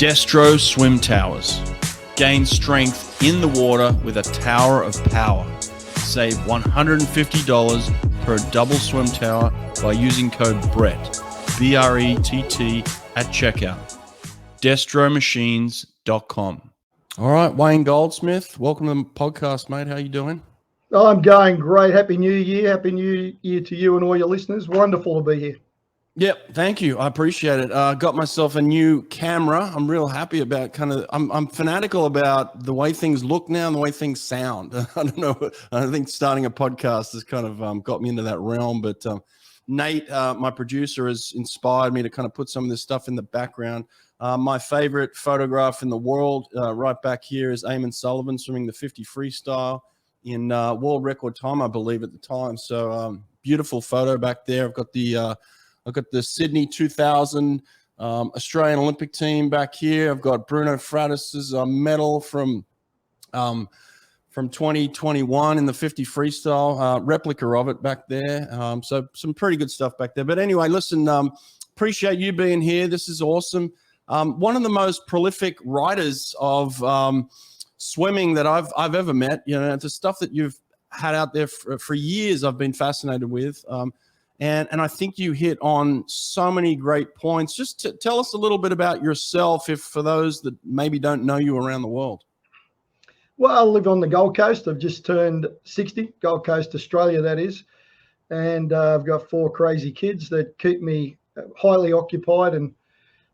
Destro Swim Towers. Gain strength in the water with a tower of power. Save $150 per double swim tower by using code BRETT, B-R-E-T-T, at checkout. DestroMachines.com. All right, Wayne Goldsmith, welcome to the podcast, mate. How you doing? Oh, I'm going great. Happy New Year. Happy New Year to you and all your listeners. Wonderful to be here. Yep, thank you. I appreciate it. Got myself a new camera. I'm real happy about I'm fanatical about the way things look now and the way things sound. I don't know. I think starting a podcast has kind of got me into that realm. But Nate, my producer, has inspired me to kind of put some of this stuff in the background. My favorite photograph in the world right back here is Eamon Sullivan swimming the 50 freestyle in world record time, I believe, at the time. So beautiful photo back there. I've got the Sydney 2000 Australian Olympic team back here. I've got Bruno Fratis's medal from 2021 in the 50 freestyle, replica of it back there. So some pretty good stuff back there. But anyway, listen, appreciate you being here. This is awesome. One of the most prolific writers of swimming that I've ever met. You know, the stuff that you've had out there for years, I've been fascinated with. And I think you hit on so many great points. Just tell us a little bit about yourself, for those that maybe don't know you around the world. Well, I live on the Gold Coast. I've just turned 60, Gold Coast, Australia, that is. And I've got 4 crazy kids that keep me highly occupied and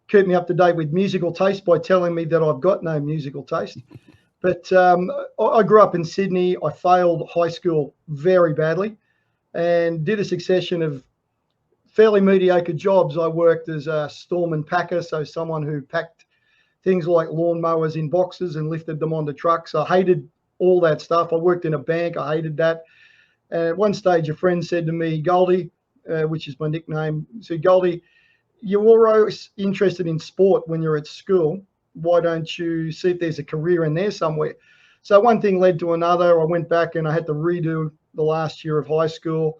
keep me up to date with musical taste by telling me that I've got no musical taste. But I grew up in Sydney. I failed high school very badly and did a succession of fairly mediocre jobs. I worked as a storeman packer, so someone who packed things like lawnmowers in boxes and lifted them onto trucks. I hated all that stuff. I worked in a bank. I hated that. And at one stage, a friend said to me, Goldie, which is my nickname, said, Goldie, you were always interested in sport when you're at school. Why don't you see if there's a career in there somewhere? So one thing led to another. I went back and I had to redo the last year of high school,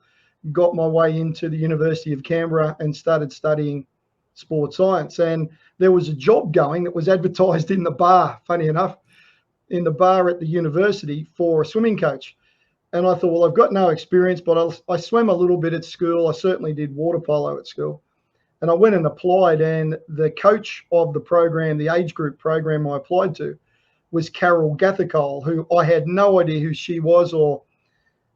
got my way into the University of Canberra and started studying sports science. And there was a job going that was advertised in the bar, funny enough, in the bar at the university for a swimming coach. And I thought, well, I've got no experience, but I swam a little bit at school. I certainly did water polo at school. And I went and applied, and the coach of the program, the age group program I applied to, was Carol Gathacole, who I had no idea who she was or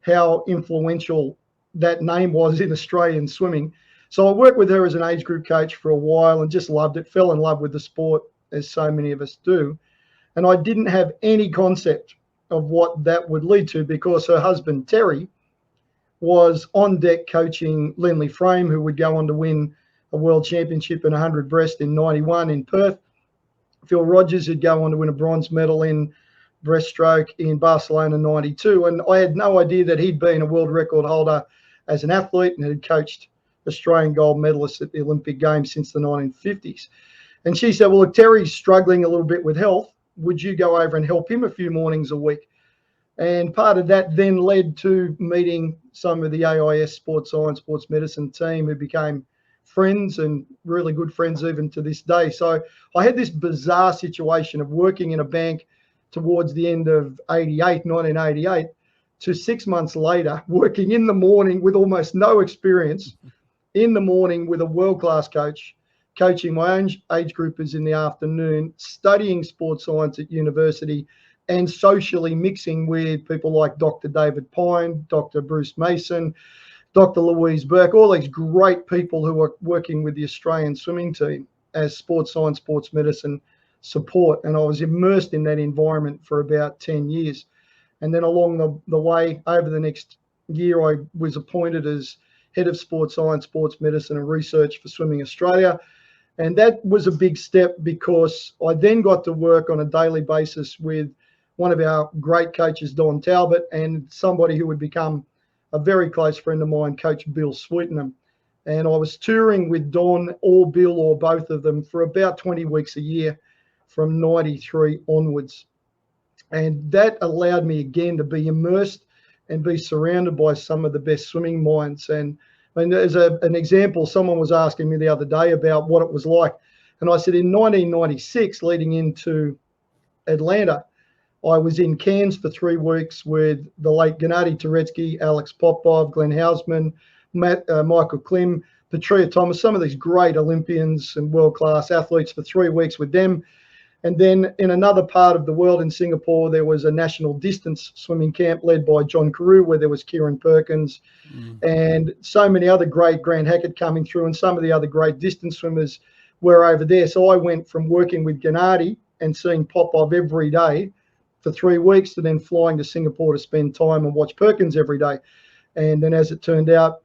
how influential that name was in Australian swimming. So I worked with her as an age group coach for a while and just loved it, fell in love with the sport, as so many of us do. And I didn't have any concept of what that would lead to, because her husband, Terry, was on deck coaching Lindley Frame, who would go on to win a world championship in 100 breast in 91 in Perth. Phil Rogers would go on to win a bronze medal in breaststroke in Barcelona 92. And I had no idea that he'd been a world record holder as an athlete and had coached Australian gold medalists at the Olympic Games since the 1950s. And she said, well, look, Terry's struggling a little bit with health. Would you go over and help him a few mornings a week? And part of that then led to meeting some of the AIS sports science, sports medicine team, who became friends and really good friends even to this day. So I had this bizarre situation of working in a bank towards the end of 1988, to 6 months later, working in the morning with almost no experience, in the morning with a world-class coach, coaching my own age groupers in the afternoon, studying sports science at university, and socially mixing with people like Dr. David Pine, Dr. Bruce Mason, Dr. Louise Burke, all these great people who are working with the Australian swimming team as sports science, sports medicine support. And I was immersed in that environment for about 10 years. And then along the way, over the next year, I was appointed as head of sports science, sports medicine and research for Swimming Australia. And that was a big step, because I then got to work on a daily basis with one of our great coaches, Don Talbot, and somebody who would become a very close friend of mine, Coach Bill Sweetenham. And I was touring with Don or Bill or both of them for about 20 weeks a year from 93 onwards. And that allowed me again to be immersed and be surrounded by some of the best swimming minds. And I mean, as an example, someone was asking me the other day about what it was like And I said, in 1996, leading into Atlanta, I was in Cairns for 3 weeks with the late Gennadi Touretski, Alex Popov, Glenn Hausman, Michael Klim, Petria Thomas, some of these great Olympians and world-class athletes for 3 weeks with them. And then in another part of the world in Singapore, there was a national distance swimming camp led by John Carew, where there was Kieren, Perkins, and so many other great, Grant Hackett coming through, and some of the other great distance swimmers were over there. So I went from working with Gennadi and seeing Popov every day for 3 weeks to then flying to Singapore to spend time and watch Perkins every day. And then as it turned out,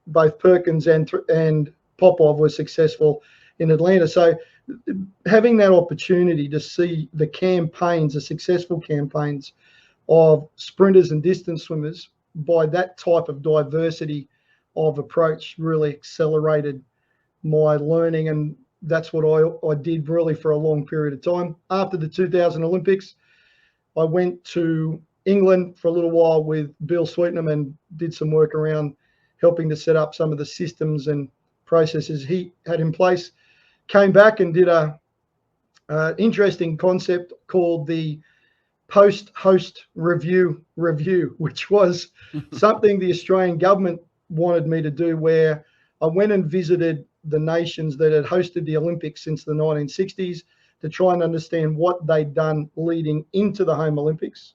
both Perkins and Popov were successful in Atlanta. So having that opportunity to see the campaigns, the successful campaigns of sprinters and distance swimmers by that type of diversity of approach really accelerated my learning. And that's what I did really for a long period of time. After the 2000 Olympics, I went to England for a little while with Bill Sweetenham and did some work around helping to set up some of the systems and processes he had in place. Came back and did a interesting concept called the post-host review, which was something the Australian government wanted me to do, where I went and visited the nations that had hosted the Olympics since the 1960s to try and understand what they'd done leading into the home Olympics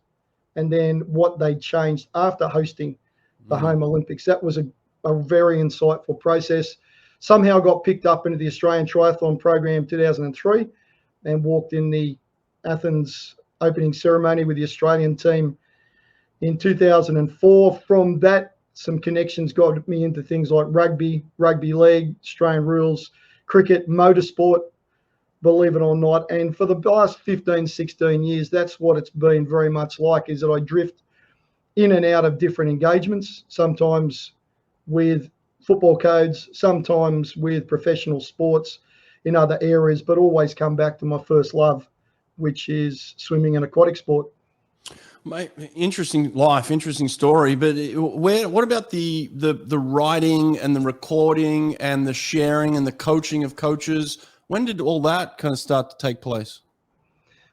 and then what they changed after hosting the home Olympics. That was a very insightful process. Somehow got picked up into the Australian Triathlon program 2003 and walked in the Athens opening ceremony with the Australian team in 2004. From that, some connections got me into things like rugby league, Australian rules, cricket, motorsport, believe it or not. And for the last 15, 16 years, that's what it's been very much like, is that I drift in and out of different engagements, sometimes with football codes, sometimes with professional sports in other areas, but always come back to my first love, which is swimming and aquatic sport. Mate, interesting life, interesting story. But what about the writing and the recording and the sharing and the coaching of coaches? When did all that kind of start to take place?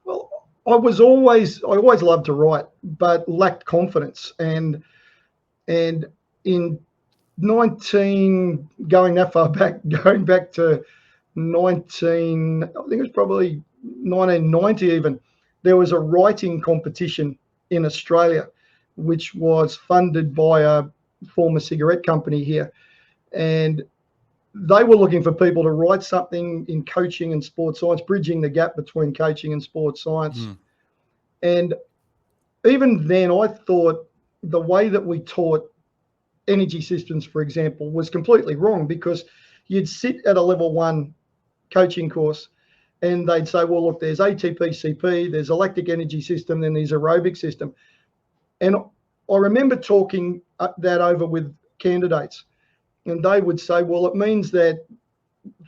Well, I always loved to write, but lacked confidence. And in going back to 19, I think it was probably 1990 even, there was a writing competition in Australia, which was funded by a former cigarette company here. And they were looking for people to write something in coaching and sports science, bridging the gap between coaching and sports science. And even then, I thought the way that we taught energy systems, for example, was completely wrong, because you'd sit at a level 1 coaching course and they'd say, well, look, there's ATP, CP, there's lactic energy system, then there's aerobic system. And I remember talking that over with candidates, and they would say, well, it means that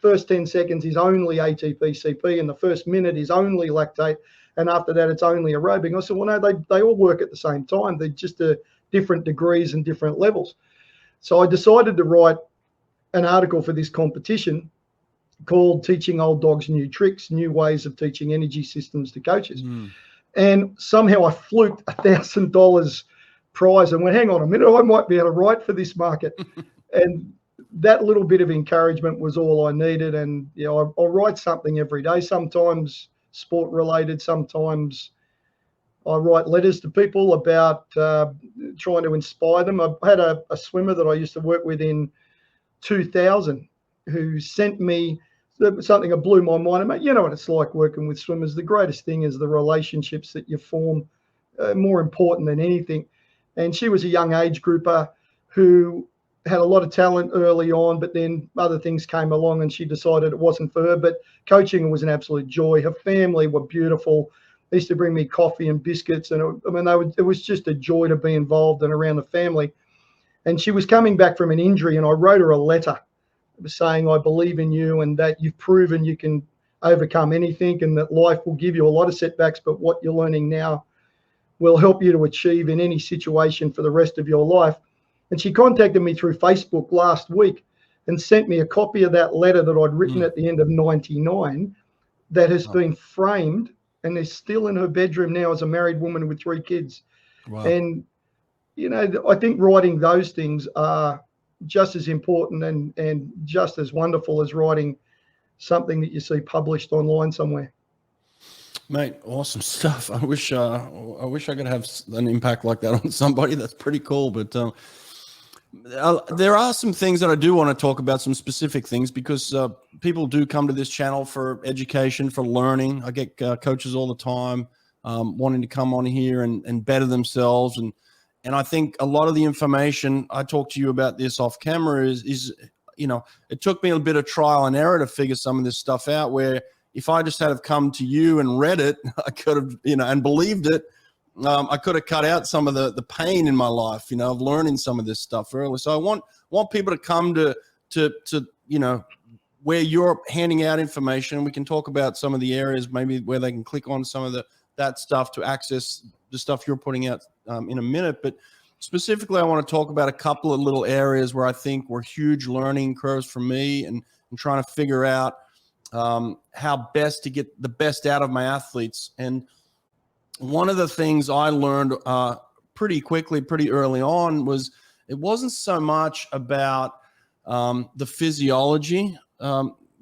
first 10 seconds is only ATP, CP, and the first minute is only lactate, and after that it's only aerobic. I said, well, no, they all work at the same time. They're just different degrees and different levels. So I decided to write an article for this competition called Teaching Old Dogs New Tricks, New Ways of Teaching Energy Systems to Coaches. And somehow I fluked $1,000 prize and went, hang on a minute, I might be able to write for this market. And that little bit of encouragement was all I needed. And, you know, I'll write something every day, sometimes sport related, sometimes I write letters to people about trying to inspire them. I had a swimmer that I used to work with in 2000 who sent me something that blew my mind. Mate, you know what it's like working with swimmers. The greatest thing is the relationships that you form, more important than anything. And she was a young age grouper who had a lot of talent early on, but then other things came along and she decided it wasn't for her. But coaching was an absolute joy. Her family were beautiful. They used to bring me coffee and biscuits. And it was just a joy to be involved and around the family. And she was coming back from an injury, and I wrote her a letter saying, I believe in you and that you've proven you can overcome anything and that life will give you a lot of setbacks, but what you're learning now will help you to achieve in any situation for the rest of your life. And she contacted me through Facebook last week and sent me a copy of that letter that I'd written at the end of 99 that has been framed and is still in her bedroom now as a married woman with 3 kids. Wow. And, you know, I think writing those things are just as important and just as wonderful as writing something that you see published online somewhere. Mate, awesome stuff. I wish I could have an impact like that on somebody. That's pretty cool. But there are some things that I do want to talk about, some specific things, because people do come to this channel for education, for learning. I get coaches all the time wanting to come on here and better themselves. And I think a lot of the information, I talked to you about this off camera, is you know, it took me a bit of trial and error to figure some of this stuff out, where if I just had have come to you and read it, I could have, you know, and believed it, I could have cut out some of the pain in my life, you know, of learning some of this stuff early. So I want people to come to you know, where you're handing out information. We can talk about some of the areas maybe where they can click on some of that stuff to access the stuff you're putting out in a minute. But specifically, I want to talk about a couple of little areas where I think were huge learning curves for me, and trying to figure out how best to get the best out of my athletes. And one of the things I learned pretty quickly, pretty early on, was it wasn't so much about the physiology.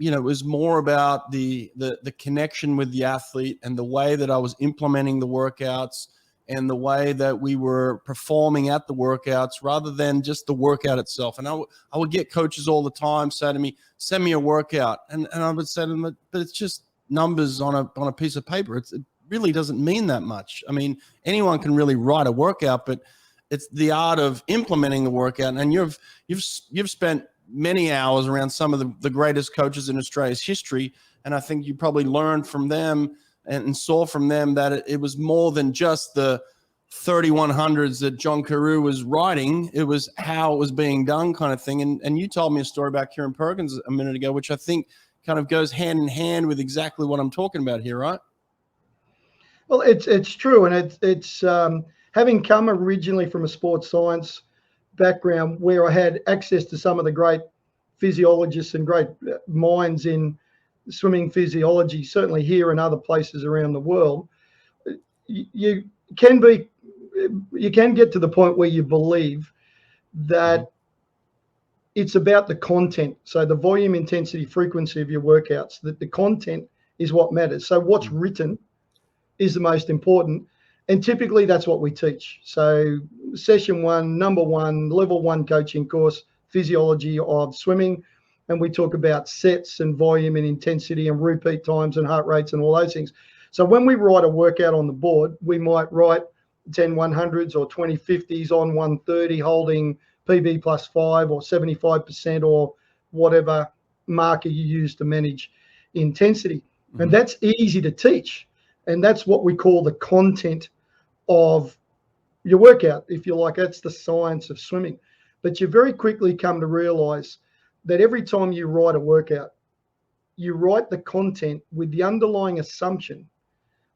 You know, it was more about the connection with the athlete and the way that I was implementing the workouts and the way that we were performing at the workouts, rather than just the workout itself. And I would get coaches all the time say to me, send me a workout. And I would say to them, but it's just numbers on a piece of paper. It really doesn't mean that much. I mean, anyone can really write a workout, but it's the art of implementing the workout. And you've spent many hours around some of the greatest coaches in Australia's history. And I think you probably learned from them and saw from them that it was more than just the 3100s that John Carew was writing. It was how it was being done, kind of thing. And you told me a story about Kieren Perkins a minute ago, which I think kind of goes hand in hand with exactly what I'm talking about here, right? Well, it's true. And it's having come originally from a sports science background, where I had access to some of the great physiologists and great minds in swimming physiology, certainly here and other places around the world, you can get to the point where you believe that it's about the content. So the volume, intensity, frequency of your workouts, that the content is what matters. So what's written is the most important. And typically that's what we teach. So session 1, number 1, level 1 coaching course, physiology of swimming. And we talk about sets and volume and intensity and repeat times and heart rates and all those things. So when we write a workout on the board, we might write 10 100s or 20 50s on 130, holding PB plus 5 or 75% or whatever marker you use to manage intensity. And that's easy to teach. And that's what we call the content of your workout, if you like. That's the science of swimming. But you very quickly come to realize that every time you write a workout, you write the content with the underlying assumption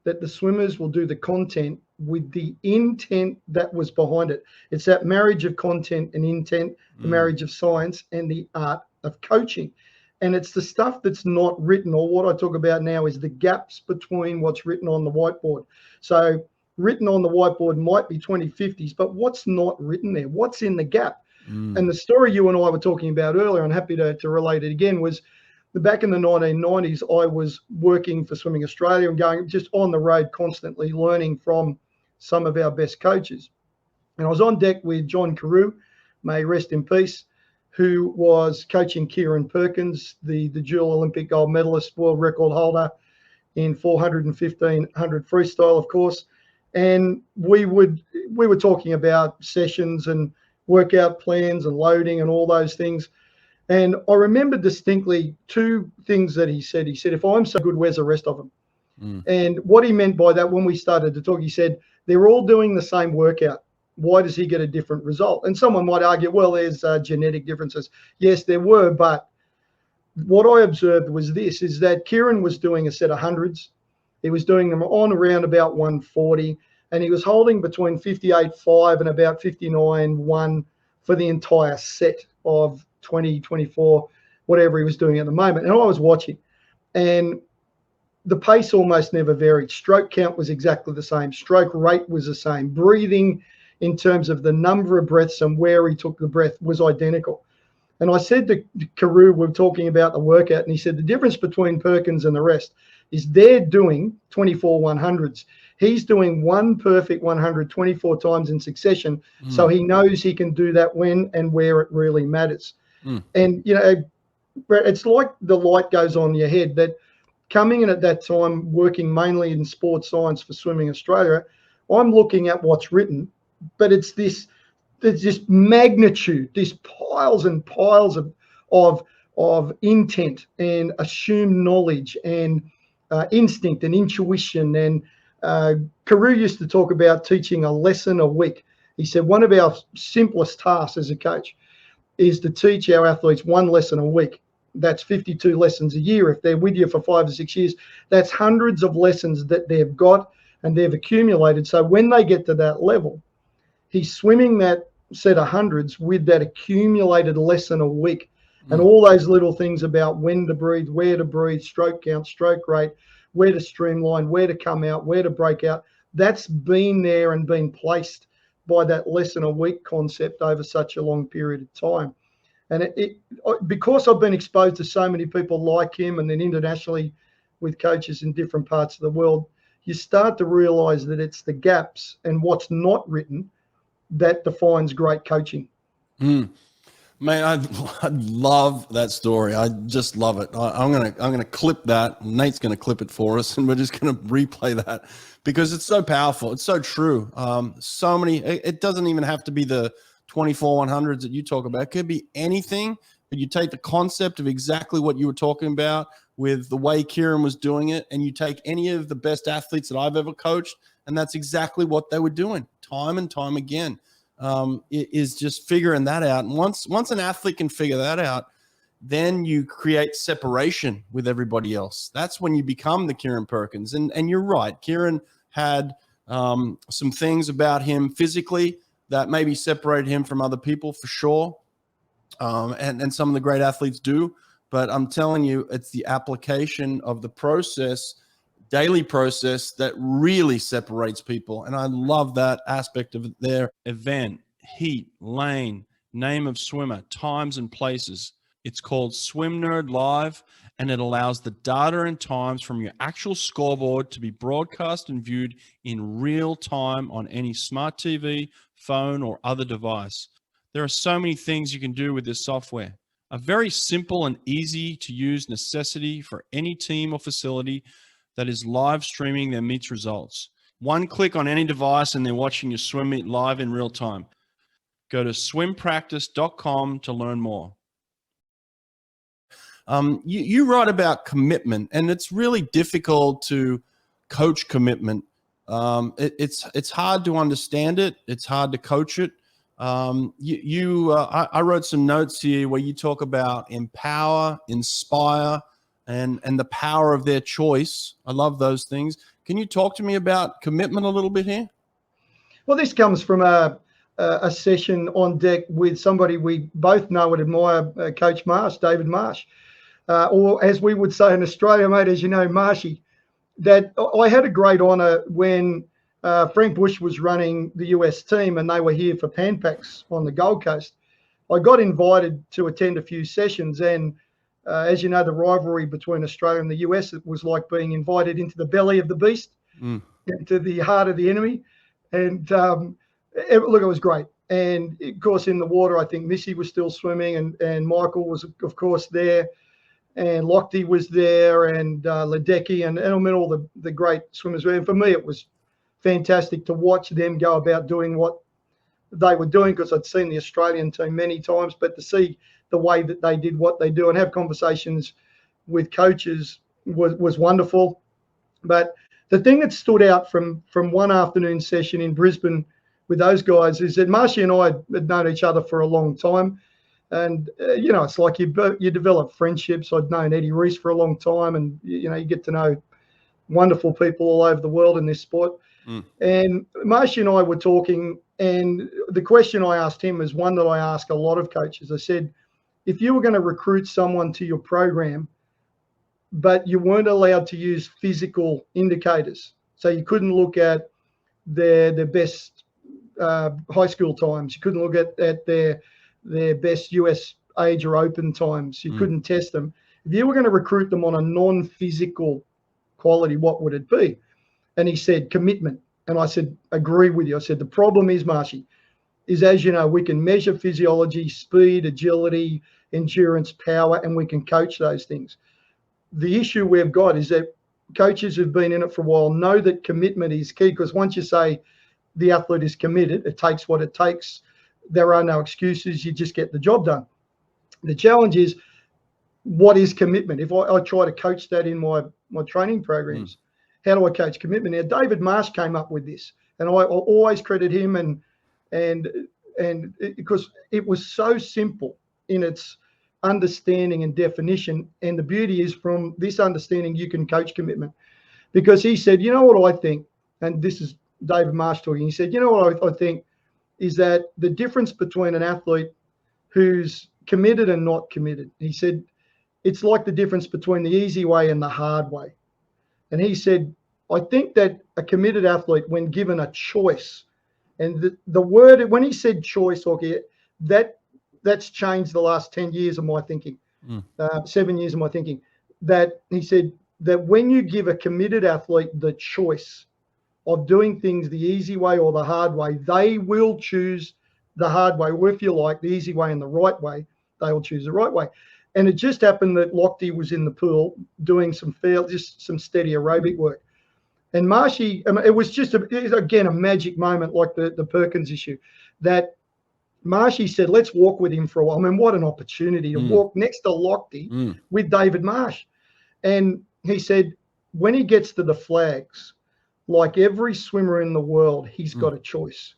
that the swimmers will do the content with the intent that was behind it. It's that marriage of content and intent, the marriage of science and the art of coaching. And it's the stuff that's not written, or what I talk about now is the gaps between what's written on the whiteboard. So written on the whiteboard might be 2050s, but what's not written there? What's in the gap? And the story you and I were talking about earlier, I'm happy to relate it again, was back in the 1990s, I was working for Swimming Australia and going just on the road constantly, learning from some of our best coaches. And I was on deck with John Carew, may rest in peace, who was coaching Kieren Perkins, the dual Olympic gold medalist, world record holder in 400 and 1500 freestyle, of course. And we were talking about sessions and workout plans and loading and all those things. And I remember distinctly 2 things that he said. He said, if I'm so good, where's the rest of them? And what he meant by that, when we started to talk, he said, they're all doing the same workout. Why does he get a different result? And someone might argue, well, there's genetic differences. Yes, there were. But what I observed was this, is that Kieren was doing a set of hundreds. He was doing them on around about 140. And he was holding between 58.5 and about 59.1 for the entire set of 20, 24, whatever he was doing at the moment. And I was watching, and the pace almost never varied. Stroke count was exactly the same. Stroke rate was the same. Breathing in terms of the number of breaths and where he took the breath was identical. And I said to Carew, we were talking about the workout, and he said the difference between Perkins and the rest is they're doing 24 100s. He's doing one perfect 100 24 times in succession. So he knows he can do that when and where it really matters. And, you know, it's like the light goes on your head that coming in at that time, working mainly in sports science for Swimming Australia, I'm looking at what's written, but there's this magnitude, these piles and piles of intent and assumed knowledge and instinct and intuition. And Carew used to talk about teaching a lesson a week. He said one of our simplest tasks as a coach is to teach our athletes one lesson a week. That's 52 lessons a year. If they're with you for 5 to 6 years, that's hundreds of lessons that they've got and they've accumulated. So when they get to that level, he's swimming that set of hundreds with that accumulated lesson a week. And all those little things about when to breathe, where to breathe, stroke count, stroke rate, where to streamline, where to come out, where to break out, that's been there and been placed by that lesson a week concept over such a long period of time. And because I've been exposed to so many people like him and then internationally with coaches in different parts of the world, you start to realize that it's the gaps and what's not written that defines great coaching. Man, I love that story. I just love it. I'm gonna clip that. Nate's gonna clip it for us, and we're just gonna replay that because it's so powerful. It's so true. So many. It doesn't even have to be the 24 100s that you talk about. It could be anything. But you take the concept of exactly what you were talking about with the way Kieren was doing it, and you take any of the best athletes that I've ever coached, and that's exactly what they were doing time and time again. It is just figuring that out. And once an athlete can figure that out, then you create separation with everybody else. That's when you become the Kieren Perkins. And you're right. Kieren had some things about him physically that maybe separated him from other people for sure. And some of the great athletes do. But I'm telling you, it's the application of the process, daily process, that really separates people. And I love that aspect of their event, heat, lane, name of swimmer, times and places. It's called Swimnerd Live, and it allows the data and times from your actual scoreboard to be broadcast and viewed in real time on any smart TV, phone, or other device. There are so many things you can do with this software. A very simple and easy to use necessity for any team or facility that is live streaming their meets results. One click on any device and they're watching your swim meet live in real time. Go to swimpractice.com to learn more. You write about commitment, and it's really difficult to coach commitment. It's hard to understand it. It's hard to coach it. I wrote some notes here where you talk about empower, inspire, and the power of their choice. I love those things. Can you talk to me about commitment a little bit here? Well, this comes from a session on deck with somebody we both know and admire, Coach Marsh, David Marsh, or as we would say in Australia, mate, as you know, Marshy. That I had a great honour when Frank Bush was running the US team and they were here for Panpacs on the Gold Coast. I got invited to attend a few sessions, and as you know, the rivalry between Australia and the US, it was like being invited into the belly of the beast, into the heart of the enemy. And look, it was great. And of course, in the water, I think Missy was still swimming, and Michael was, of course, there, and Lochte was there, and Ledecky, and I mean, all the great swimmers were. And for me, it was fantastic to watch them go about doing what they were doing, because I'd seen the Australian team many times, but to see the way that they did what they do and have conversations with coaches was wonderful. But the thing that stood out from one afternoon session in Brisbane with those guys is that Marshy and I had known each other for a long time. And, you know, it's like you develop friendships. I'd known Eddie Reese for a long time, and, you know, you get to know wonderful people all over the world in this sport. And Marshy and I were talking, and the question I asked him is one that I ask a lot of coaches. I said, if you were going to recruit someone to your program, but you weren't allowed to use physical indicators, so you couldn't look at their best high school times, you couldn't look at their best US age or open times, you couldn't test them. If you were going to recruit them on a non-physical quality, what would it be? And he said commitment. And I said, agree with you. I said, the problem is, Marshy, is, as you know, we can measure physiology, speed, agility, endurance, power, and we can coach those things. The issue we've got is that coaches who've been in it for a while know that commitment is key, because once you say the athlete is committed, it takes what it takes. There are no excuses. You just get the job done. The challenge is, what is commitment? If I try to coach that in my training programs, how do I coach commitment? Now, David Marsh came up with this, and I always credit him, and because it was so simple in its understanding and definition. And the beauty is, from this understanding, you can coach commitment, because he said, you know what I think, and this is David Marsh talking. He said, you know what I think is that the difference between an athlete who's committed and not committed, he said, it's like the difference between the easy way and the hard way. And he said, I think that a committed athlete, when given a choice, and the word, when he said choice, okay, that's changed the last 10 years of my thinking, 7 years of my thinking, that he said that when you give a committed athlete the choice of doing things the easy way or the hard way, they will choose the hard way, or if you like, the easy way and the right way, they will choose the right way. And it just happened that Lochte was in the pool doing some steady aerobic work. And Marshy, it was just, again, a magic moment, like the Perkins issue, that Marshy said, let's walk with him for a while. I mean, what an opportunity to walk next to Lochte with David Marsh. And he said, when he gets to the flags, like every swimmer in the world, he's got a choice.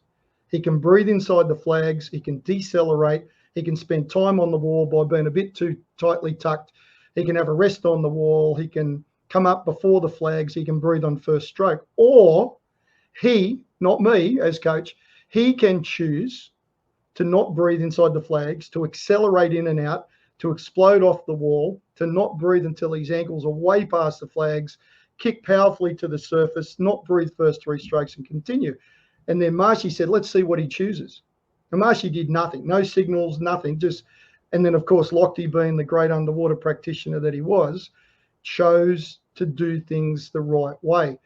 He can breathe inside the flags. He can decelerate. He can spend time on the wall by being a bit too tightly tucked. He can have a rest on the wall. He can come up before the flags. He can breathe on first stroke. Or he, not me as coach, he can choose to not breathe inside the flags, to accelerate in and out, to explode off the wall, to not breathe until his ankles are way past the flags, kick powerfully to the surface, not breathe first 3 strokes, and continue. And then Marshy said, let's see what he chooses. And Marshy did nothing, no signals, nothing, just, and then of course Lochte, being the great underwater practitioner that he was, chose to do things the right way.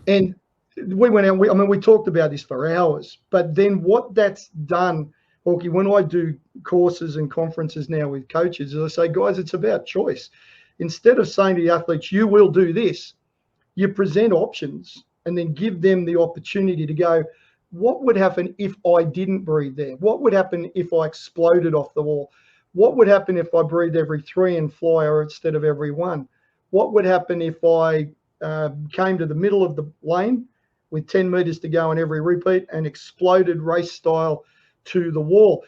And we went out, we talked about this for hours, but then what that's done, Hawke, when I do courses and conferences now with coaches, is I say, guys, it's about choice. Instead of saying to the athletes, you will do this, you present options and then give them the opportunity to go, what would happen if I didn't breathe there? What would happen if I exploded off the wall? What would happen if I breathed every 3 and fly instead of every 1? What would happen if I came to the middle of the lane with 10 meters to go in every repeat and exploded race style to the wall?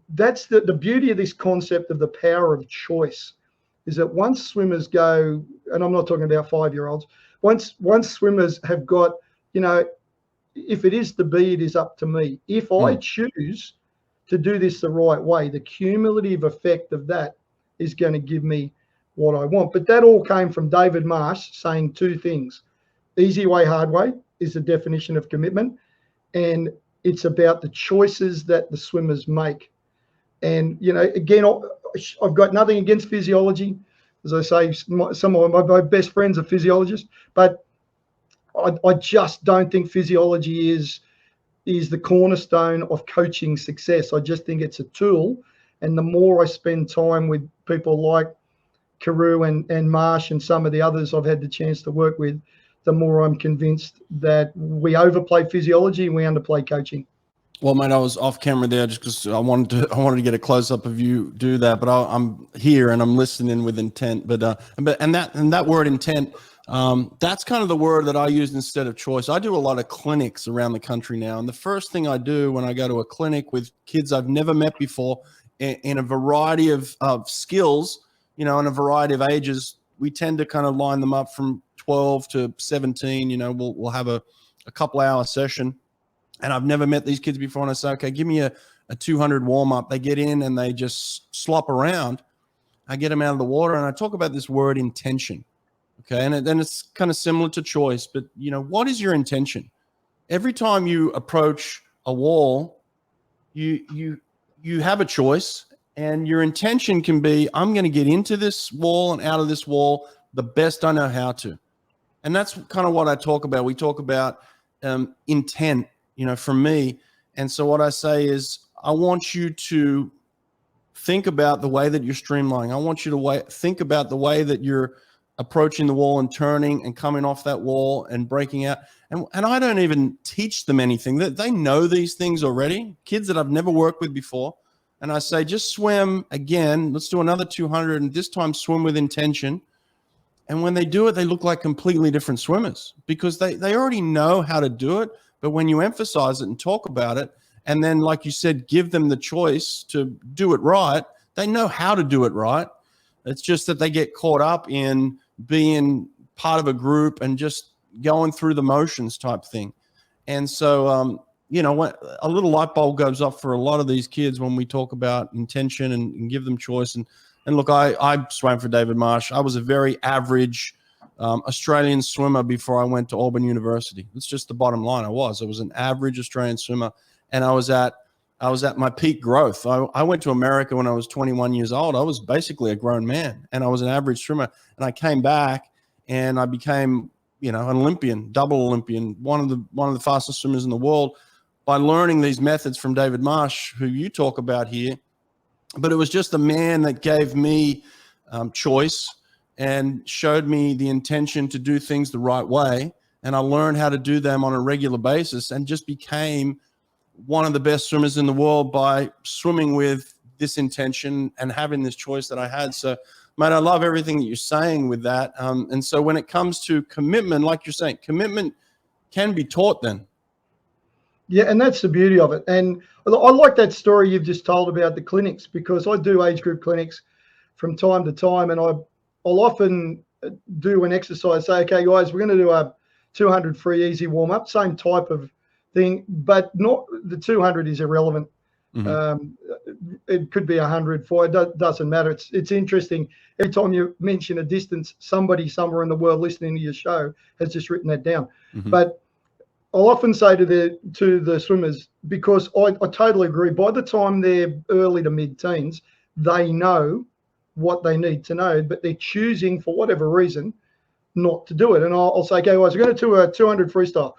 That's the beauty of this concept of the power of choice, is that once swimmers go, and I'm not talking about 5-year-olds, once swimmers have got, if it is to be, it is up to me. If I choose to do this the right way, the cumulative effect of that is going to give me what I want. But that all came from David Marsh saying 2 things. Easy way, hard way is the definition of commitment. And it's about the choices that the swimmers make. And, again, I've got nothing against physiology. As I say, some of my best friends are physiologists, but I just don't think physiology is the cornerstone of coaching success. I just think it's a tool. And the more I spend time with people like Carew and Marsh and some of the others I've had the chance to work with, the more I'm convinced that we overplay physiology and we underplay coaching. Well, mate, I was off camera there just because I wanted to get a close up of you do that, but I'm here and I'm listening with intent. But that word intent, that's kind of the word that I use instead of choice. I do a lot of clinics around the country now, and the first thing I do when I go to a clinic with kids I've never met before in a variety of skills, in a variety of ages, we tend to kind of line them up from 12 to 17. We'll have a couple hour session. And I've never met these kids before. And I say, okay, give me a 200 warm-up. They get in and they just slop around. I get them out of the water, and I talk about this word intention. Okay, and then it's kind of similar to choice, but what is your intention? Every time you approach a wall, you have a choice, and your intention can be, I'm going to get into this wall and out of this wall the best I know how to. And that's kind of what I talk about. We talk about intent, for me. And so what I say is, I want you to think about the way that you're streamlining. I want you to think about the way that you're approaching the wall and turning and coming off that wall and breaking out. And I don't even teach them anything. They know these things already, kids that I've never worked with before. And I say, just swim again. Let's do another 200, and this time swim with intention. And when they do it, they look like completely different swimmers because they already know how to do it. But when you emphasize it and talk about it, and then, like you said, give them the choice to do it right, they know how to do it right. It's just that they get caught up in being part of a group and just going through the motions type thing. And so, when a little light bulb goes off for a lot of these kids when we talk about intention and give them choice. And look, I swam for David Marsh. I was a very average Australian swimmer before I went to Auburn University. It's just the bottom line. I was an average Australian swimmer, and I was at my peak growth. I went to America when I was 21 years old. I was basically a grown man, and I was an average swimmer. And I came back, and I became, an Olympian, double Olympian, one of the fastest swimmers in the world by learning these methods from David Marsh, who you talk about here. But it was just a man that gave me choice and showed me the intention to do things the right way. And I learned how to do them on a regular basis and just became one of the best swimmers in the world by swimming with this intention and having this choice that I had. So, mate, I love everything that you're saying with that. And so when it comes to commitment, like you're saying, commitment can be taught then. Yeah, and that's the beauty of it. And I like that story you've just told about the clinics, because I do age group clinics from time to time, and I'll often do an exercise, say, okay, guys, we're going to do a 200 free easy warm-up, same type of thing, but not the 200 is irrelevant. Mm-hmm. It could be 100 for it, doesn't matter. It's interesting. Every time you mention a distance, somebody somewhere in the world listening to your show has just written that down. Mm-hmm. But I'll often say to the swimmers, because I totally agree, by the time they're early to mid-teens, they know what they need to know, but they're choosing, for whatever reason, not to do it. And I'll say, okay, guys, we're going to do a 200 freestyle.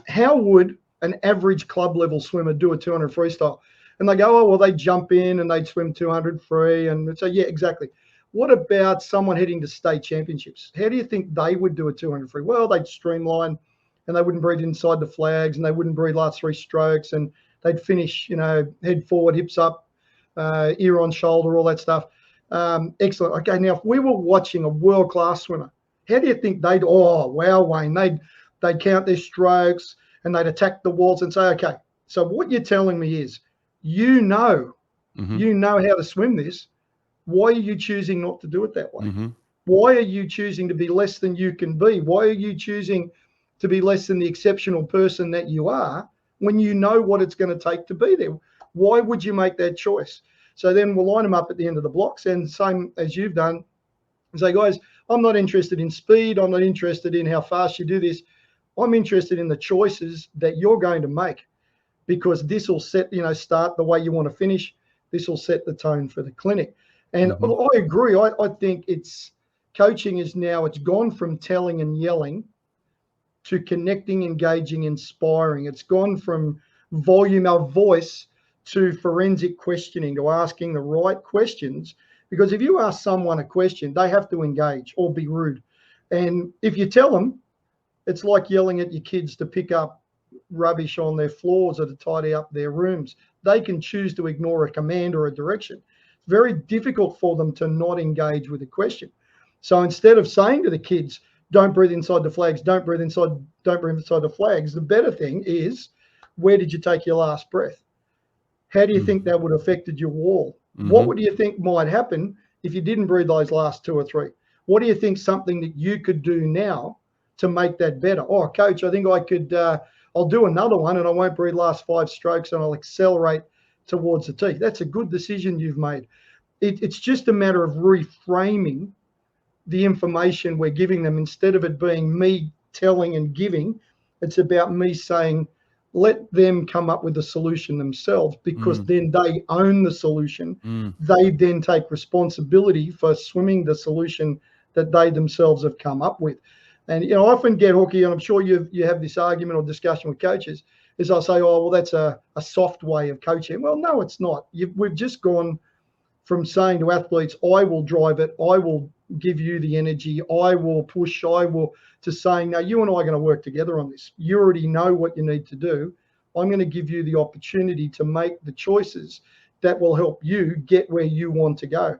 How would an average club level swimmer do a 200 freestyle? And they go, oh, well, they jump in and they'd swim 200 free. And so, yeah, exactly. What about someone heading to state championships? How do you think they would do a 200 free? Well, they'd streamline, and they wouldn't breathe inside the flags, and they wouldn't breathe last 3 strokes, and they'd finish, head forward, hips up, ear on shoulder, all that stuff. Excellent. Okay, now if we were watching a world-class swimmer, how do you think they'd, oh, wow, Wayne, they'd count their strokes and they'd attack the walls and say, okay, so what you're telling me is, mm-hmm. you know how to swim this. Why are you choosing not to do it that way? Mm-hmm. Why are you choosing to be less than you can be? Why are you choosing to be less than the exceptional person that you are when you know what it's going to take to be there? Why would you make that choice? So then we'll line them up at the end of the blocks, and same as you've done, and say, guys, I'm not interested in speed. I'm not interested in how fast you do this. I'm interested in the choices that you're going to make, because this will set, start the way you want to finish. This will set the tone for the clinic. And mm-hmm. I agree. I think coaching is now, it's gone from telling and yelling to connecting, engaging, inspiring. It's gone from volume of voice to forensic questioning, to asking the right questions. Because if you ask someone a question, they have to engage or be rude. And if you tell them, it's like yelling at your kids to pick up rubbish on their floors or to tidy up their rooms. They can choose to ignore a command or a direction. It's very difficult for them to not engage with a question. So instead of saying to the kids, don't breathe inside the flags, don't breathe inside the flags, the better thing is, where did you take your last breath? How do you think that would have affected your wall? Mm-hmm. What would you think might happen if you didn't breathe those last 2 or 3? What do you think something that you could do now to make that better? Oh, coach, I think I could, I'll do another one and I won't breathe last 5 strokes, and I'll accelerate towards the tee. That's a good decision you've made. It's just a matter of reframing the information we're giving them. Instead of it being me telling and giving, it's about me saying, let them come up with a solution themselves, because then they own the solution. They then take responsibility for swimming the solution that they themselves have come up with. And, I often get, Hawke, and I'm sure you have this argument or discussion with coaches, is I'll say, oh, well, that's a soft way of coaching. Well, no, it's not. We've just gone from saying to athletes, I will drive it, I will give you the energy, I will push, to saying, now you and I are going to work together on this. You already know what you need to do. I'm going to give you the opportunity to make the choices that will help you get where you want to go.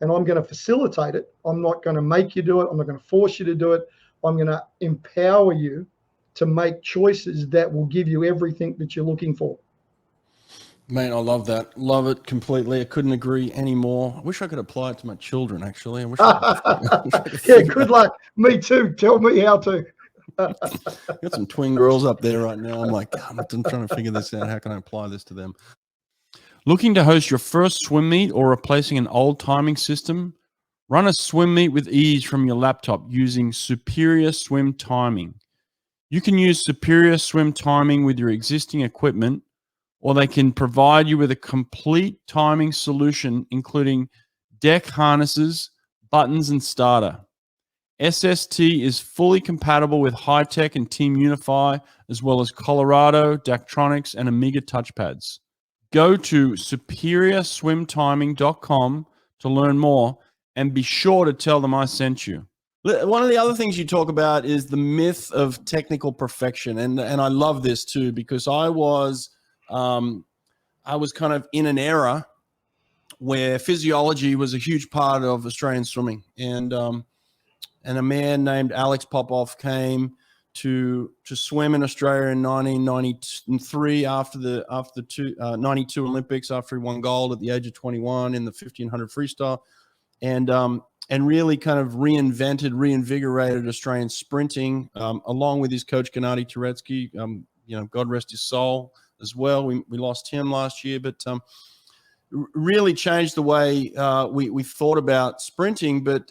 And I'm going to facilitate it. I'm not going to make you do it. I'm not going to force you to do it. I'm going to empower you to make choices that will give you everything that you're looking for. Mate, I love that. Love it completely. I couldn't agree anymore. I wish I could apply it to my children, actually. I wish I could yeah, good luck. Me too. Tell me how to. Got some twin girls up there right now. I'm like, I'm trying to figure this out. How can I apply this to them? Looking to host your first swim meet or replacing an old timing system? Run a swim meet with ease from your laptop using Superior Swim Timing. You can use Superior Swim Timing with your existing equipment, or they can provide you with a complete timing solution, including deck harnesses, buttons, and starter. SST is fully compatible with High-Tech and Team Unify, as well as Colorado, Daktronics, and Amiga touchpads. Go to superiorswimtiming.com to learn more, and be sure to tell them I sent you. One of the other things you talk about is the myth of technical perfection, and I love this too, because I was kind of in an era where physiology was a huge part of Australian swimming, and a man named Alex Popov came to swim in Australia in 1993 after the 92 Olympics, after he won gold at the age of 21 in the 1500 freestyle, and really kind of reinvigorated Australian sprinting, along with his coach Gennadi Touretski. God rest his soul as well. We lost him last year, but really changed the way we thought about sprinting. But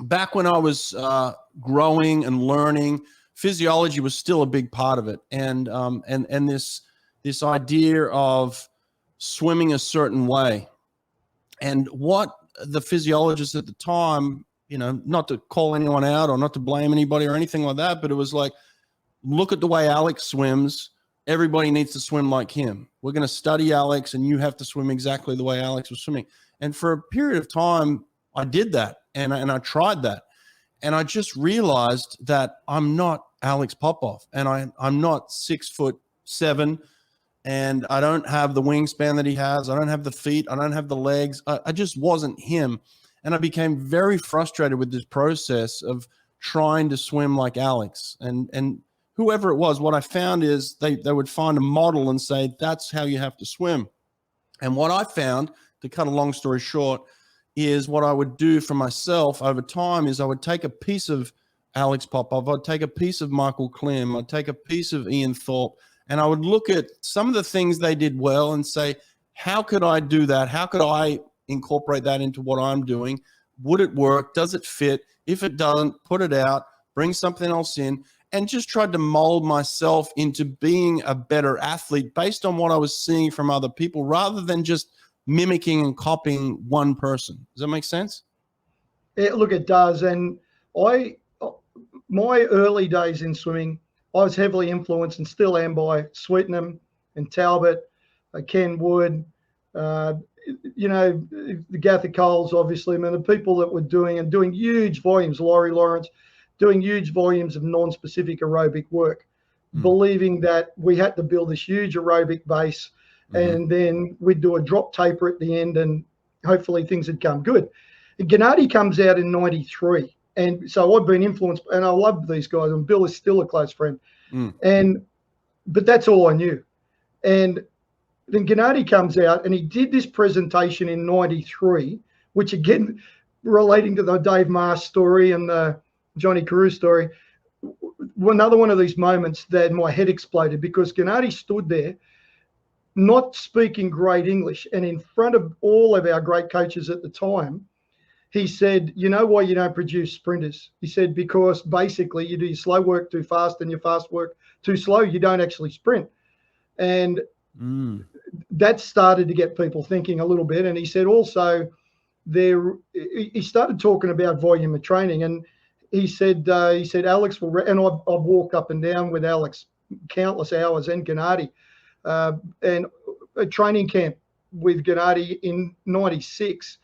back when I was growing and learning, physiology was still a big part of it, and this idea of swimming a certain way, and what the physiologists at the time, not to call anyone out or not to blame anybody or anything like that, but it was like, look at the way Alex swims. Everybody needs to swim like him. We're going to study Alex, and you have to swim exactly the way Alex was swimming. And for a period of time, I did that, and I tried that. And I just realized that I'm not Alex Popov, and I'm not 6'7", and I don't have the wingspan that he has. I don't have the feet. I don't have the legs. I just wasn't him. And I became very frustrated with this process of trying to swim like Alex. And whoever it was, what I found is they would find a model and say, that's how you have to swim. And what I found, to cut a long story short, is what I would do for myself over time is I would take a piece of Alex Popov, I'd take a piece of Michael Klim, I'd take a piece of Ian Thorpe, and I would look at some of the things they did well and say, how could I do that? How could I incorporate that into what I'm doing? Would it work? Does it fit? If it doesn't, put it out, bring something else in, and just tried to mold myself into being a better athlete based on what I was seeing from other people, rather than just mimicking and copying one person. Does that make sense? Yeah, look, it does. And my early days in swimming, I was heavily influenced and still am by Sweetenham and Talbot, Ken Wood, the Gather Coles, obviously. I mean, the people that were doing huge volumes, Laurie Lawrence, doing huge volumes of non-specific aerobic work, believing that we had to build this huge aerobic base, and then we'd do a drop taper at the end, and hopefully things would come good. And Gennadi comes out in 93. And so I've been influenced, and I love these guys, and Bill is still a close friend. But that's all I knew. And then Gennadi comes out, and he did this presentation in 93, which again, relating to the Dave Marsh story and the Johnny Carew story, another one of these moments that my head exploded, because Gennadi stood there not speaking great English, and in front of all of our great coaches at the time, he said, you know why you don't produce sprinters? He said, because basically you do your slow work too fast and your fast work too slow. You don't actually sprint. And that started to get people thinking a little bit. And he said also he started talking about volume of training. And he said, Alex will, and I've walked up and down with Alex countless hours and Gennadi, and a training camp with Gennadi in 96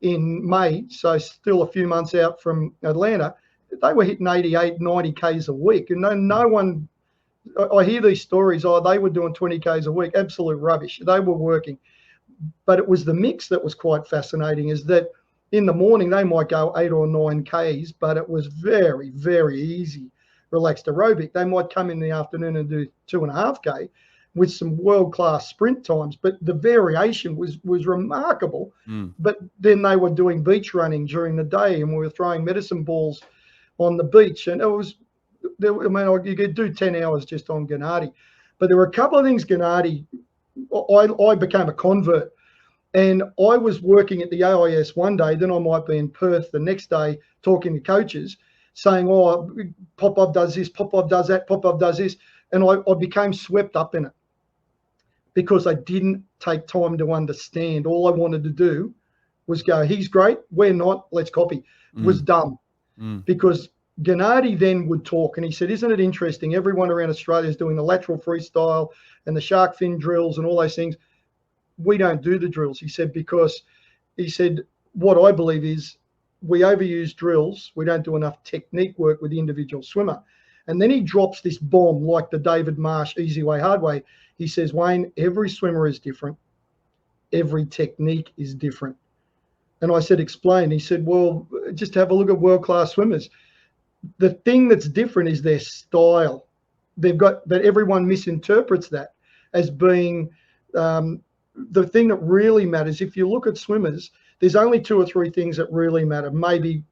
in May, so still a few months out from Atlanta. They were hitting 88, 90 Ks a week. And no one, I hear these stories, they were doing 20 Ks a week. Absolute rubbish. They were working. But it was the mix that was quite fascinating, is that in the morning they might go 8 or 9 Ks, but it was very, very easy, relaxed aerobic. They might come in the afternoon and do 2.5 K with some world-class sprint times, but the variation was remarkable. But then they were doing beach running during the day, and we were throwing medicine balls on the beach, and it was, you could do 10 hours just on Gennadi. But there were a couple of things Gennadi, I became a convert, and I was working at the AIS one day, then I might be in Perth the next day talking to coaches saying, Popov does this, Popov does that, Popov does this, and I became swept up in it, because I didn't take time to understand. All I wanted to do was go, he's great, we're not, let's copy. It was dumb. Because Gennadi then would talk, and he said, isn't it interesting? Everyone around Australia is doing the lateral freestyle and the shark fin drills and all those things. We don't do the drills. He said, because he said, what I believe is we overuse drills. We don't do enough technique work with the individual swimmer. And then he drops this bomb like the David Marsh, easy way, hard way. He says, Wayne, every swimmer is different. Every technique is different. And I said, explain. He said, well, just have a look at world-class swimmers. The thing that's different is their style. They've got, but everyone misinterprets that as being the thing that really matters. If you look at swimmers, there's only 2 or 3 things that really matter. Maybe